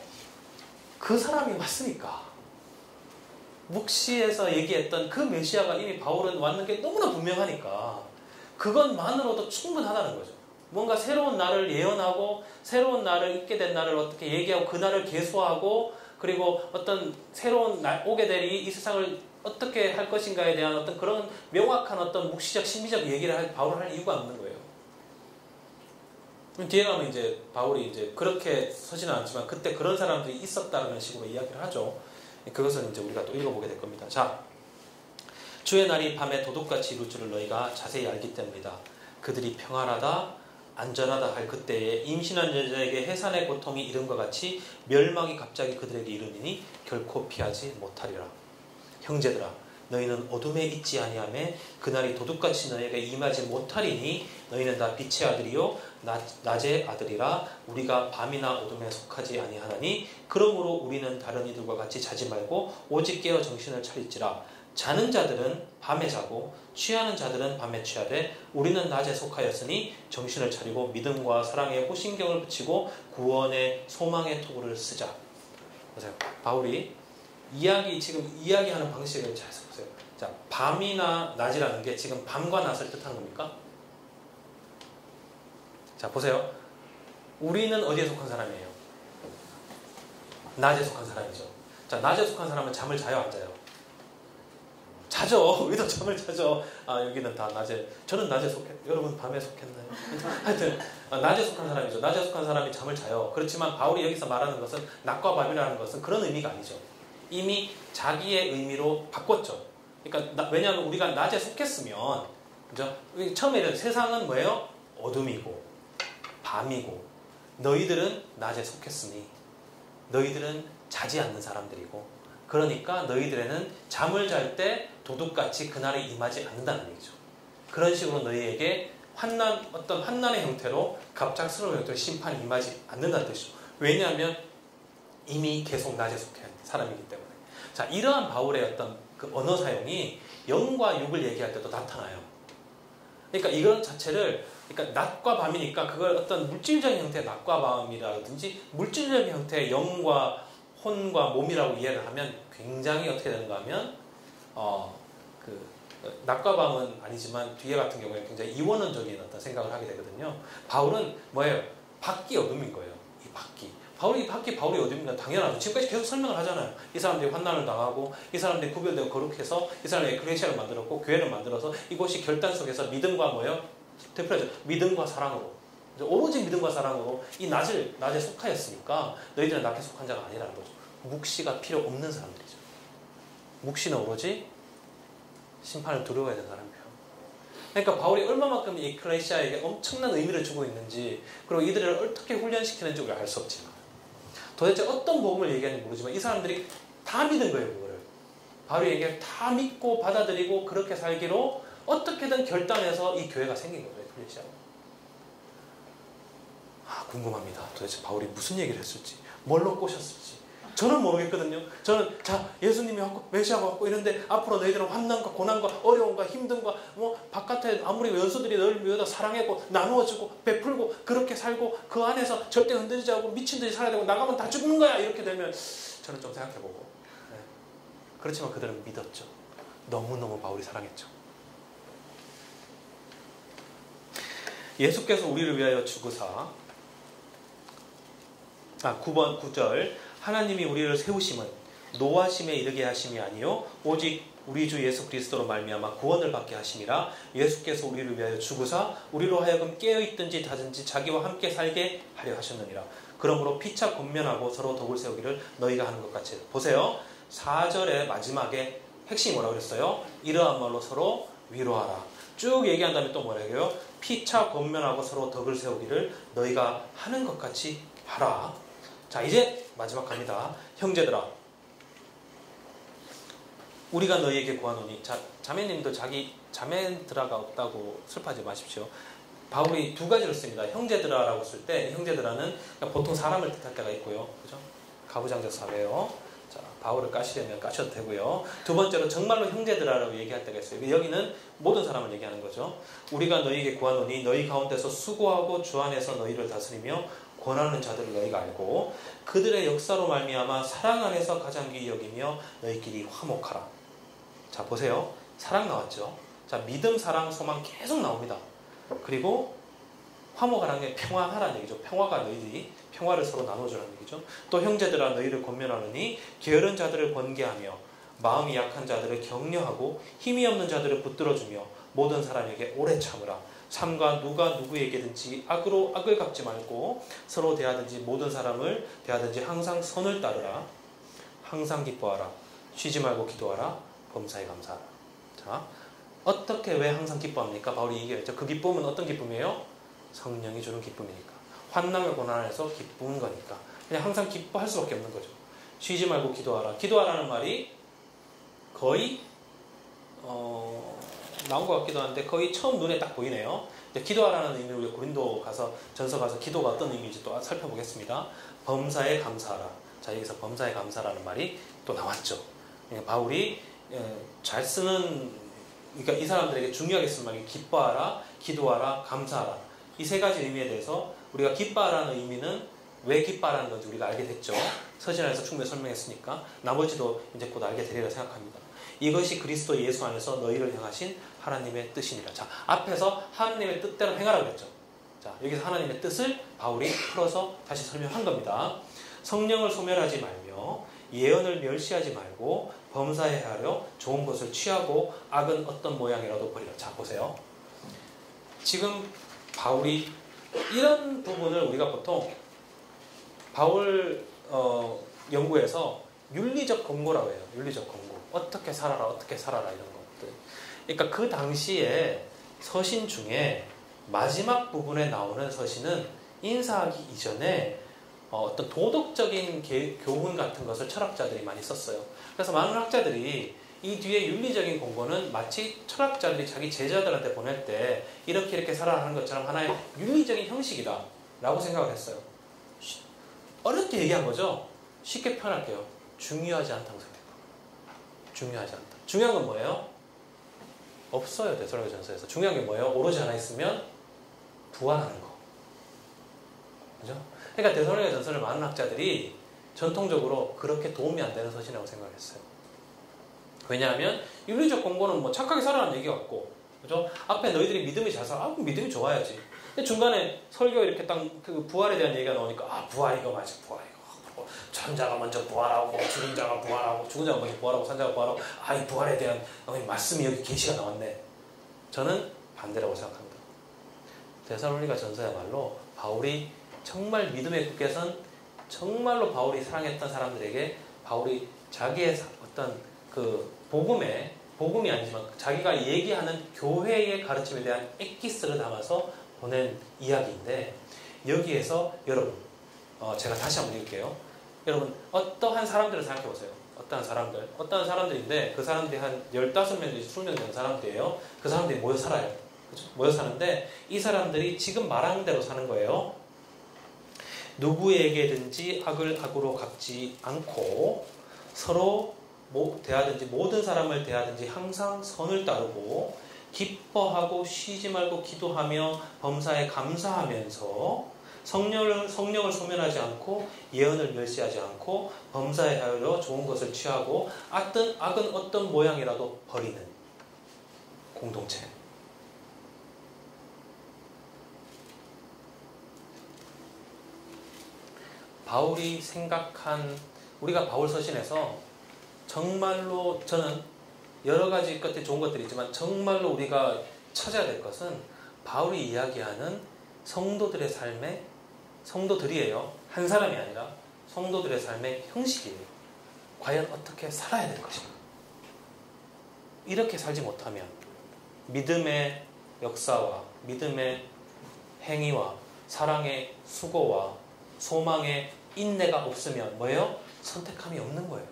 그 사람이 왔으니까. 묵시에서 얘기했던 그 메시아가 이미 바울은 왔는 게 너무나 분명하니까 그것만으로도 충분하다는 거죠. 뭔가 새로운 날을 예언하고 새로운 날을 있게 된 날을 어떻게 얘기하고 그 날을 계수하고 그리고 어떤 새로운 날 오게 될 이 세상을 어떻게 할 것인가에 대한 어떤 그런 명확한 어떤 묵시적 심리적 얘기를 바울은 할 이유가 없는 거예요. 뒤에 가면 이제 바울이 이제 그렇게 서지는 않지만 그때 그런 사람들이 있었다는 식으로 이야기를 하죠. 그것은 이제 우리가 또 읽어보게 될 겁니다. 자, 주의 날이 밤에 도둑같이 이룰 줄을 너희가 자세히 알기 때문이다. 그들이 평안하다, 안전하다 할 그때에 임신한 여자에게 해산의 고통이 이름과 같이 멸망이 갑자기 그들에게 이르니니 결코 피하지 못하리라. 형제들아, 너희는 어둠에 있지 아니하매 그날이 도둑같이 너희에게 임하지 못하리니 너희는 다 빛의 아들이요 낮의 아들이라. 우리가 밤이나 어둠에 속하지 아니하나니 그러므로 우리는 다른 이들과 같이 자지 말고 오직 깨어 정신을 차릴지라. 자는 자들은 밤에 자고 취하는 자들은 밤에 취하되 우리는 낮에 속하였으니 정신을 차리고 믿음과 사랑에 호신경을 붙이고 구원의 소망의 토구를 쓰자. 보세요. 바울이 지금 이야기하는 방식을 잘 보세요. 자, 밤이나 낮이라는 게 지금 밤과 낮을 뜻하는 겁니까? 자, 보세요. 우리는 어디에 속한 사람이에요? 낮에 속한 사람이죠. 자, 낮에 속한 사람은 잠을 자요, 안 자요? 자죠. 우리도 잠을 자죠. 여기는 다 낮에. 저는 낮에 여러분 밤에 속했나요? 하여튼 낮에 속한 사람이죠. 낮에 속한 사람이 잠을 자요. 그렇지만 바울이 여기서 말하는 것은 낮과 밤이라는 것은 그런 의미가 아니죠. 이미 자기의 의미로 바꿨죠. 그러니까 왜냐하면 우리가 낮에 속했으면, 그죠? 처음에는 세상은 뭐예요? 어둠이고 밤이고 너희들은 낮에 속했으니 너희들은 자지 않는 사람들이고 그러니까 너희들에는 잠을 잘 때 도둑같이 그날에 임하지 않는다는 얘기죠. 그런 식으로 너희에게 어떤 환난의 형태로 갑작스러운 형태로 심판이 임하지 않는다는 뜻이죠. 왜냐하면 이미 계속 낮에 속한 사람이기 때문에. 자, 이러한 바울의 어떤 그 언어 사용이 영과 육을 얘기할 때도 나타나요. 그러니까 이건 자체를 그러니까 낮과 밤이니까 그걸 어떤 물질적인 형태의 낮과 밤이라든지 물질적인 형태의 영과 혼과 몸이라고 이해를 하면 굉장히 어떻게 되는가 하면 낮과 밤은 아니지만 뒤에 같은 경우에 굉장히 이원론적인 어떤 생각을 하게 되거든요. 바울은 뭐예요? 밖이 어둠인 거예요. 이 밖이. 바울이 어둠이면 당연하죠. 지금까지 계속 설명을 하잖아요. 이 사람들이 환난을 당하고 이 사람들이 구별되고 거룩해서 이 사람들이 에클레시아를 만들었고 교회를 만들어서 이곳이 결단 속에서 믿음과 뭐예요? 대표하죠. 믿음과 사랑으로. 오로지 믿음과 사랑으로 이 낮에 속하였으니까 너희들은 낮에 속한 자가 아니라는 거죠. 묵시가 필요 없는 사람들이죠. 묵시는 오로지 심판을 두려워해야 되는 사람이에요. 그러니까 바울이 얼마만큼 이 에클레시아에게 엄청난 의미를 주고 있는지 그리고 이들을 어떻게 훈련시키는지 우리가 알 수 없지만 도대체 어떤 복음을 얘기하는지 모르지만 이 사람들이 다 믿은 거예요. 그거를. 바울이 얘기를 다 믿고 받아들이고 그렇게 살기로 어떻게든 결단해서 이 교회가 생긴 거예요. 에클레시아가. 궁금합니다. 도대체 바울이 무슨 얘기를 했을지 뭘로 꼬셨을지 저는 모르겠거든요. 저는 예수님이 왔고 메시아가 왔고 이런데 앞으로 너희들은 환난과 고난과 어려움과 힘듦과 바깥에 아무리 원수들이 너희를 위하여 사랑하고 나누어주고 베풀고 그렇게 살고 그 안에서 절대 흔들리지 않고 미친 듯이 살아야 되고 나가면 다 죽는 거야 이렇게 되면 저는 좀 생각해보고 그렇지만 그들은 믿었죠. 너무너무 바울이 사랑했죠. 예수께서 우리를 위하여 죽으사 9절 하나님이 우리를 세우심은 노하심에 이르게 하심이 아니요 오직 우리 주 예수 그리스도로 말미암아 구원을 받게 하심이라. 예수께서 우리를 위하여 죽으사 우리로 하여금 깨어있든지 자든지 자기와 함께 살게 하려 하셨느니라. 그러므로 피차 권면하고 서로 덕을 세우기를 너희가 하는 것 같이. 보세요. 4절의 마지막에 핵심이 뭐라고 그랬어요? 이러한 말로 서로 위로하라. 쭉 얘기한 다음에 또 뭐라고요? 피차 권면하고 서로 덕을 세우기를 너희가 하는 것 같이 하라. 자, 이제 마지막 갑니다. 형제들아, 우리가 너희에게 구하노니. 자, 자매님들 자기 자매들아가 없다고 슬퍼하지 마십시오. 바울이 두 가지를 씁니다. 형제들아라고 쓸 때 형제들아는 보통 사람을 뜻할 때가 있고요. 그죠? 가부장적 사회요. 자, 바울을 까시려면 까셔도 되고요. 두 번째로 정말로 형제들아라고 얘기할 때가 있어요. 여기는 모든 사람을 얘기하는 거죠. 우리가 너희에게 구하노니 너희 가운데서 수고하고 주 안에서 너희를 다스리며 권하는 자들을 너희가 알고 그들의 역사로 말미암아 사랑 안에서 가장 귀히 여기며 너희끼리 화목하라. 자, 보세요. 사랑 나왔죠. 자, 믿음, 사랑, 소망 계속 나옵니다. 그리고 화목하라는 게 평화하라는 얘기죠. 평화가 너희들이 평화를 서로 나눠주라는 얘기죠. 또 형제들아 너희를 권면하느니 게으른 자들을 권계하며 마음이 약한 자들을 격려하고 힘이 없는 자들을 붙들어주며 모든 사람에게 오래 참으라. 삼가 누가 누구에게든지 악으로 악을 갚지 말고 서로 대하든지 모든 사람을 대하든지 항상 선을 따르라. 항상 기뻐하라. 쉬지 말고 기도하라. 범사에 감사하라. 자, 어떻게 왜 항상 기뻐합니까? 바울이 얘기했죠. 그 기쁨은 어떤 기쁨이에요? 성령이 주는 기쁨이니까. 환난과 고난에서 기쁜 거니까. 그냥 항상 기뻐할 수밖에 없는 거죠. 쉬지 말고 기도하라. 기도하라는 말이 거의 나온 것 같기도 한데 거의 처음 눈에 딱 보이네요. 기도하라는 의미로 우리 고린도 가서 전서 가서 기도가 어떤 의미인지 또 살펴보겠습니다. 범사에 감사하라. 자, 여기서 범사에 감사라는 말이 또 나왔죠. 바울이 잘 쓰는, 그러니까 이 사람들에게 중요하게 쓴 말이 기뻐하라, 기도하라, 감사하라. 이 세 가지 의미에 대해서 우리가 기뻐하라는 의미는 왜 기뻐하라는 건지 우리가 알게 됐죠. 서신에서 충분히 설명했으니까 나머지도 이제 곧 알게 되리라 생각합니다. 이것이 그리스도 예수 안에서 너희를 향하신 하나님의 뜻이니라. 자, 앞에서 하나님의 뜻대로 행하라고 했죠. 자, 여기서 하나님의 뜻을 바울이 풀어서 다시 설명한 겁니다. 성령을 소멸하지 말며 예언을 멸시하지 말고 범사에 하려 좋은 것을 취하고 악은 어떤 모양이라도 버리라. 자, 보세요. 지금 바울이 이런 부분을 우리가 보통 바울 연구에서 윤리적 권고라고 해요. 윤리적 권고. 어떻게 살아라, 어떻게 살아라 이런 것들. 그러니까 그 당시에 서신 중에 마지막 부분에 나오는 서신은 인사하기 이전에 어떤 도덕적인 교훈 같은 것을 철학자들이 많이 썼어요. 그래서 많은 학자들이 이 뒤에 윤리적인 공고는 마치 철학자들이 자기 제자들한테 보낼 때 이렇게 살아라 하는 것처럼 하나의 윤리적인 형식이다 라고 생각을 했어요. 어렵게 얘기한 거죠. 쉽게 표현할게요. 중요하지 않다고 생각해요. 중요하지 않다. 중요한 건 뭐예요? 없어요. 데살로니가전서에서. 중요한 게 뭐예요? 오로지 하나 있으면 부활하는 거. 그죠? 그러니까 데살로니가전서를 많은 학자들이 전통적으로 그렇게 도움이 안 되는 서신이라고 생각했어요. 왜냐하면 윤리적 공고는 뭐 착하게 살아라는 얘기 같고, 그죠? 앞에 너희들이 믿음이 잘 살아. 믿음이 좋아야지. 근데 중간에 설교 이렇게 딱 그 부활에 대한 얘기가 나오니까 부활이고 맞아, 부활이고. 천자가 먼저 부활하고 죽은 자가 부활하고 죽은 자가 먼저 부활하고 산자가 부활하고 이 부활에 대한 말씀이 여기 계시가 나왔네. 저는 반대라고 생각합니다. 데살로니가전서야말로 바울이 정말 믿음의 굳게선 정말로 바울이 사랑했던 사람들에게 바울이 자기의 어떤 그 복음이 아니지만 자기가 얘기하는 교회의 가르침에 대한 엑기스를 담아서 보낸 이야기인데, 여기에서 여러분 제가 다시 한번 읽을게요. 여러분 어떠한 사람들을 생각해 보세요. 어떠한 사람들인데 그 사람들이 한 15명, 20명 되는 사람들이에요. 그 사람들이 모여 살아요. 그렇죠? 모여 사는데 이 사람들이 지금 말하는 대로 사는 거예요. 누구에게든지 악을 악으로 갚지 않고 서로 대하든지 모든 사람을 대하든지 항상 선을 따르고 기뻐하고 쉬지 말고 기도하며 범사에 감사하면서 성령을 소멸하지 않고 예언을 멸시하지 않고 범사에 하여 좋은 것을 취하고 악은 어떤 모양이라도 버리는 공동체. 바울이 생각한, 우리가 바울 서신에서 정말로 저는 여러 가지 것들이 좋은 것들이 있지만 정말로 우리가 찾아야 될 것은 바울이 이야기하는 성도들의 삶의, 성도들이에요. 한 사람이 아니라 성도들의 삶의 형식이에요. 과연 어떻게 살아야 될 것인가. 이렇게 살지 못하면 믿음의 역사와 믿음의 행위와 사랑의 수고와 소망의 인내가 없으면 뭐예요? 선택함이 없는 거예요.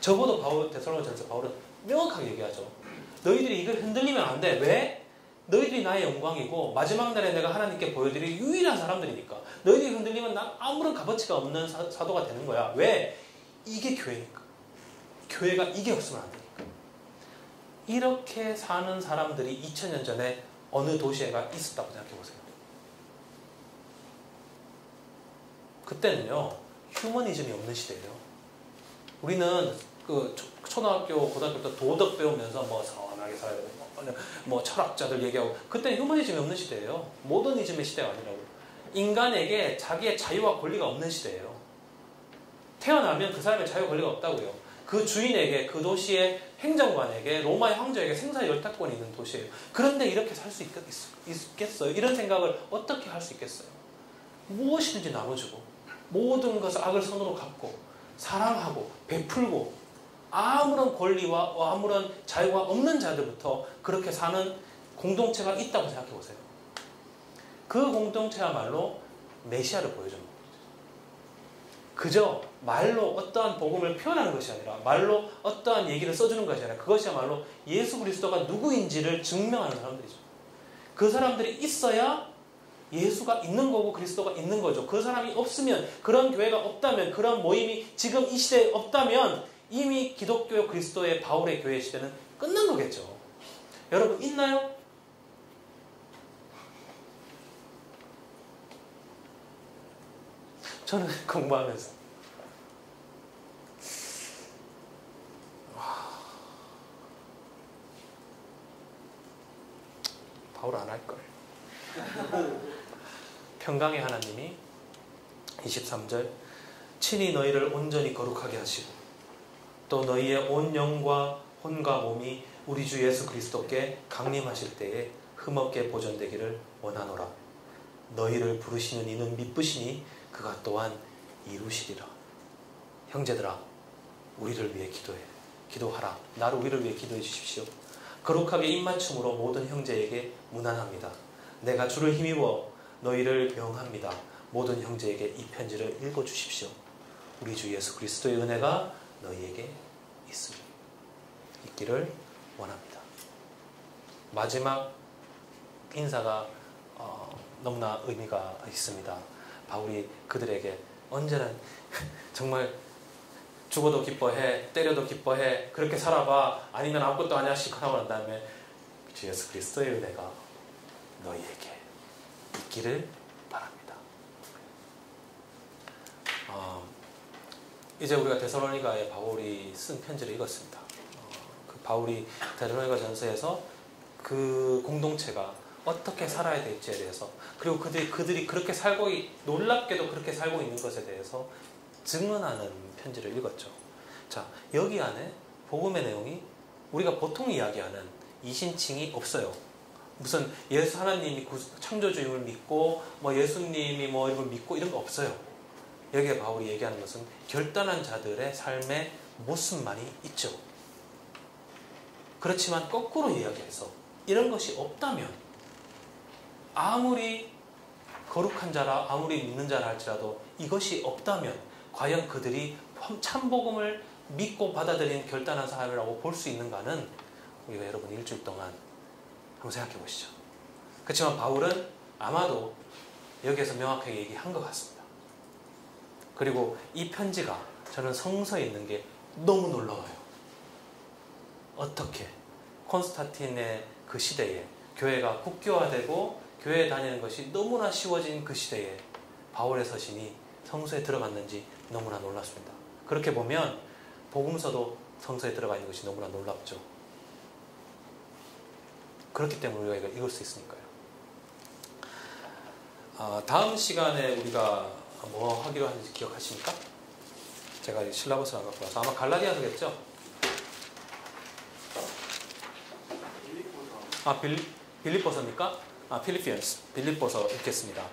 적어도 데살로니가전서 바울은 명확하게 얘기하죠. 너희들이 이걸 흔들리면 안 돼. 왜? 너희들이 나의 영광이고 마지막 날에 내가 하나님께 보여드릴 유일한 사람들이니까. 너희들이 흔들리면 난 아무런 값어치가 없는 사도가 되는 거야. 왜? 이게 교회니까. 교회가 이게 없으면 안 되니까. 이렇게 사는 사람들이 2000년 전에 어느 도시에가 있었다고 생각해 보세요. 그때는요, 휴머니즘이 없는 시대예요. 우리는 그 초등학교, 고등학교 때 도덕 배우면서 뭐 선하게 살아야 되고 뭐 철학자들 얘기하고, 그때는 휴머니즘이 없는 시대예요. 모더니즘의 시대가 아니라고. 인간에게 자기의 자유와 권리가 없는 시대예요. 태어나면 그 사람의 자유와 권리가 없다고요. 그 주인에게, 그 도시의 행정관에게, 로마의 황제에게 생사열탁권이 있는 도시예요. 그런데 이렇게 살 수 있겠어요? 이런 생각을 어떻게 할 수 있겠어요? 무엇이든지 나눠주고 모든 것을 악을 선으로 갚고 사랑하고 베풀고 아무런 권리와 아무런 자유가 없는 자들부터 그렇게 사는 공동체가 있다고 생각해 보세요. 그 공동체야말로 메시아를 보여주는 겁니다. 그저 말로 어떠한 복음을 표현하는 것이 아니라, 말로 어떠한 얘기를 써주는 것이 아니라, 그것이야말로 예수 그리스도가 누구인지를 증명하는 사람들이죠. 그 사람들이 있어야 예수가 있는 거고 그리스도가 있는 거죠. 그 사람이 없으면, 그런 교회가 없다면, 그런 모임이 지금 이 시대에 없다면 이미 기독교 그리스도의 바울의 교회 시대는 끝난 거겠죠. 여러분 있나요? 저는 공부하면서 바울 안 할걸. 평강의 하나님이 23절 친히 너희를 온전히 거룩하게 하시고 또 너희의 온 영과 혼과 몸이 우리 주 예수 그리스도께 강림하실 때에 흠없게 보존되기를 원하노라. 너희를 부르시는 이는 미쁘시니 그가 또한 이루시리라. 형제들아, 우리를 위해 기도하라. 나를 우리를 위해 기도해 주십시오. 거룩하게 입맞춤으로 모든 형제에게 문안합니다. 내가 주를 힘입어 너희를 명합니다. 모든 형제에게 이 편지를 읽어주십시오. 우리 주 예수 그리스도의 은혜가 너희에게 있기를 원합니다. 마지막 인사가 너무나 의미가 있습니다. 바울이 그들에게 언제나 정말 죽어도 기뻐해, 때려도 기뻐해, 그렇게 살아봐, 아니면 아무것도 아니야 시컷하고 난 다음에 주 예수 그리스도의 은혜가 너희에게 있기를 바랍니다. 이제 우리가 데살로니가에 바울이 쓴 편지를 읽었습니다. 그 바울이 데살로니가 전서에서 그 공동체가 어떻게 살아야 될지에 대해서, 그리고 그들이 그렇게 살고 놀랍게도 그렇게 살고 있는 것에 대해서 증언하는 편지를 읽었죠. 자, 여기 안에 복음의 내용이 우리가 보통 이야기하는 이신칭이 없어요. 무슨 예수 하나님이 창조주임을 믿고 뭐 예수님이 뭐 이걸 믿고 이런 거 없어요. 여기에 바울이 얘기하는 것은 결단한 자들의 삶의 모습만이 있죠. 그렇지만 거꾸로 이야기해서 이런 것이 없다면, 아무리 거룩한 자라 아무리 믿는 자라 할지라도 이것이 없다면 과연 그들이 참 복음을 믿고 받아들인 결단한 사람이라고 볼 수 있는가는 우리가 여러분 일주일 동안 한번 생각해 보시죠. 그렇지만 바울은 아마도 여기에서 명확하게 얘기한 것 같습니다. 그리고 이 편지가 저는 성서에 있는 게 너무 놀라워요. 어떻게 콘스탄틴의 그 시대에 교회가 국교화되고 교회에 다니는 것이 너무나 쉬워진 그 시대에 바울의 서신이 성서에 들어갔는지 너무나 놀랍습니다. 그렇게 보면 복음서도 성서에 들어가 있는 것이 너무나 놀랍죠. 그렇기 때문에 우리가 이걸 읽을 수 있으니까요. 다음 시간에 우리가 뭐 하기로 하는지 기억하십니까? 제가 실라버스를 안 갖고 와서 아마 갈라디아서겠죠? 빌립보서입니까? 빌립보서 읽겠습니다.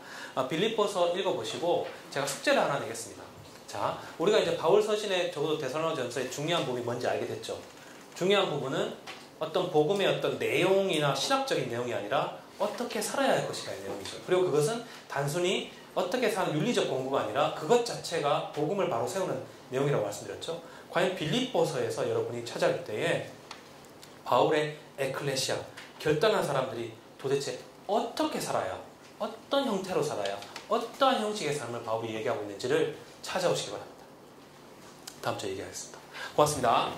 빌립보서 읽어보시고 제가 숙제를 하나 내겠습니다. 자, 우리가 이제 바울 서신에 적어도 데살로니가전서의 중요한 부분이 뭔지 알게 됐죠. 중요한 부분은 어떤 복음의 어떤 내용이나 신학적인 내용이 아니라 어떻게 살아야 할 것이라는 내용이죠. 그리고 그것은 단순히 어떻게 사는 윤리적 공부가 아니라 그것 자체가 복음을 바로 세우는 내용이라고 말씀드렸죠. 과연 빌립보서에서 여러분이 찾아갈 때에 바울의 에클레시아, 결단한 사람들이 도대체 어떻게 살아야, 어떤 형태로 살아야, 어떠한 형식의 삶을 바울이 얘기하고 있는지를 찾아오시기 바랍니다. 다음 주에 얘기하겠습니다. 고맙습니다.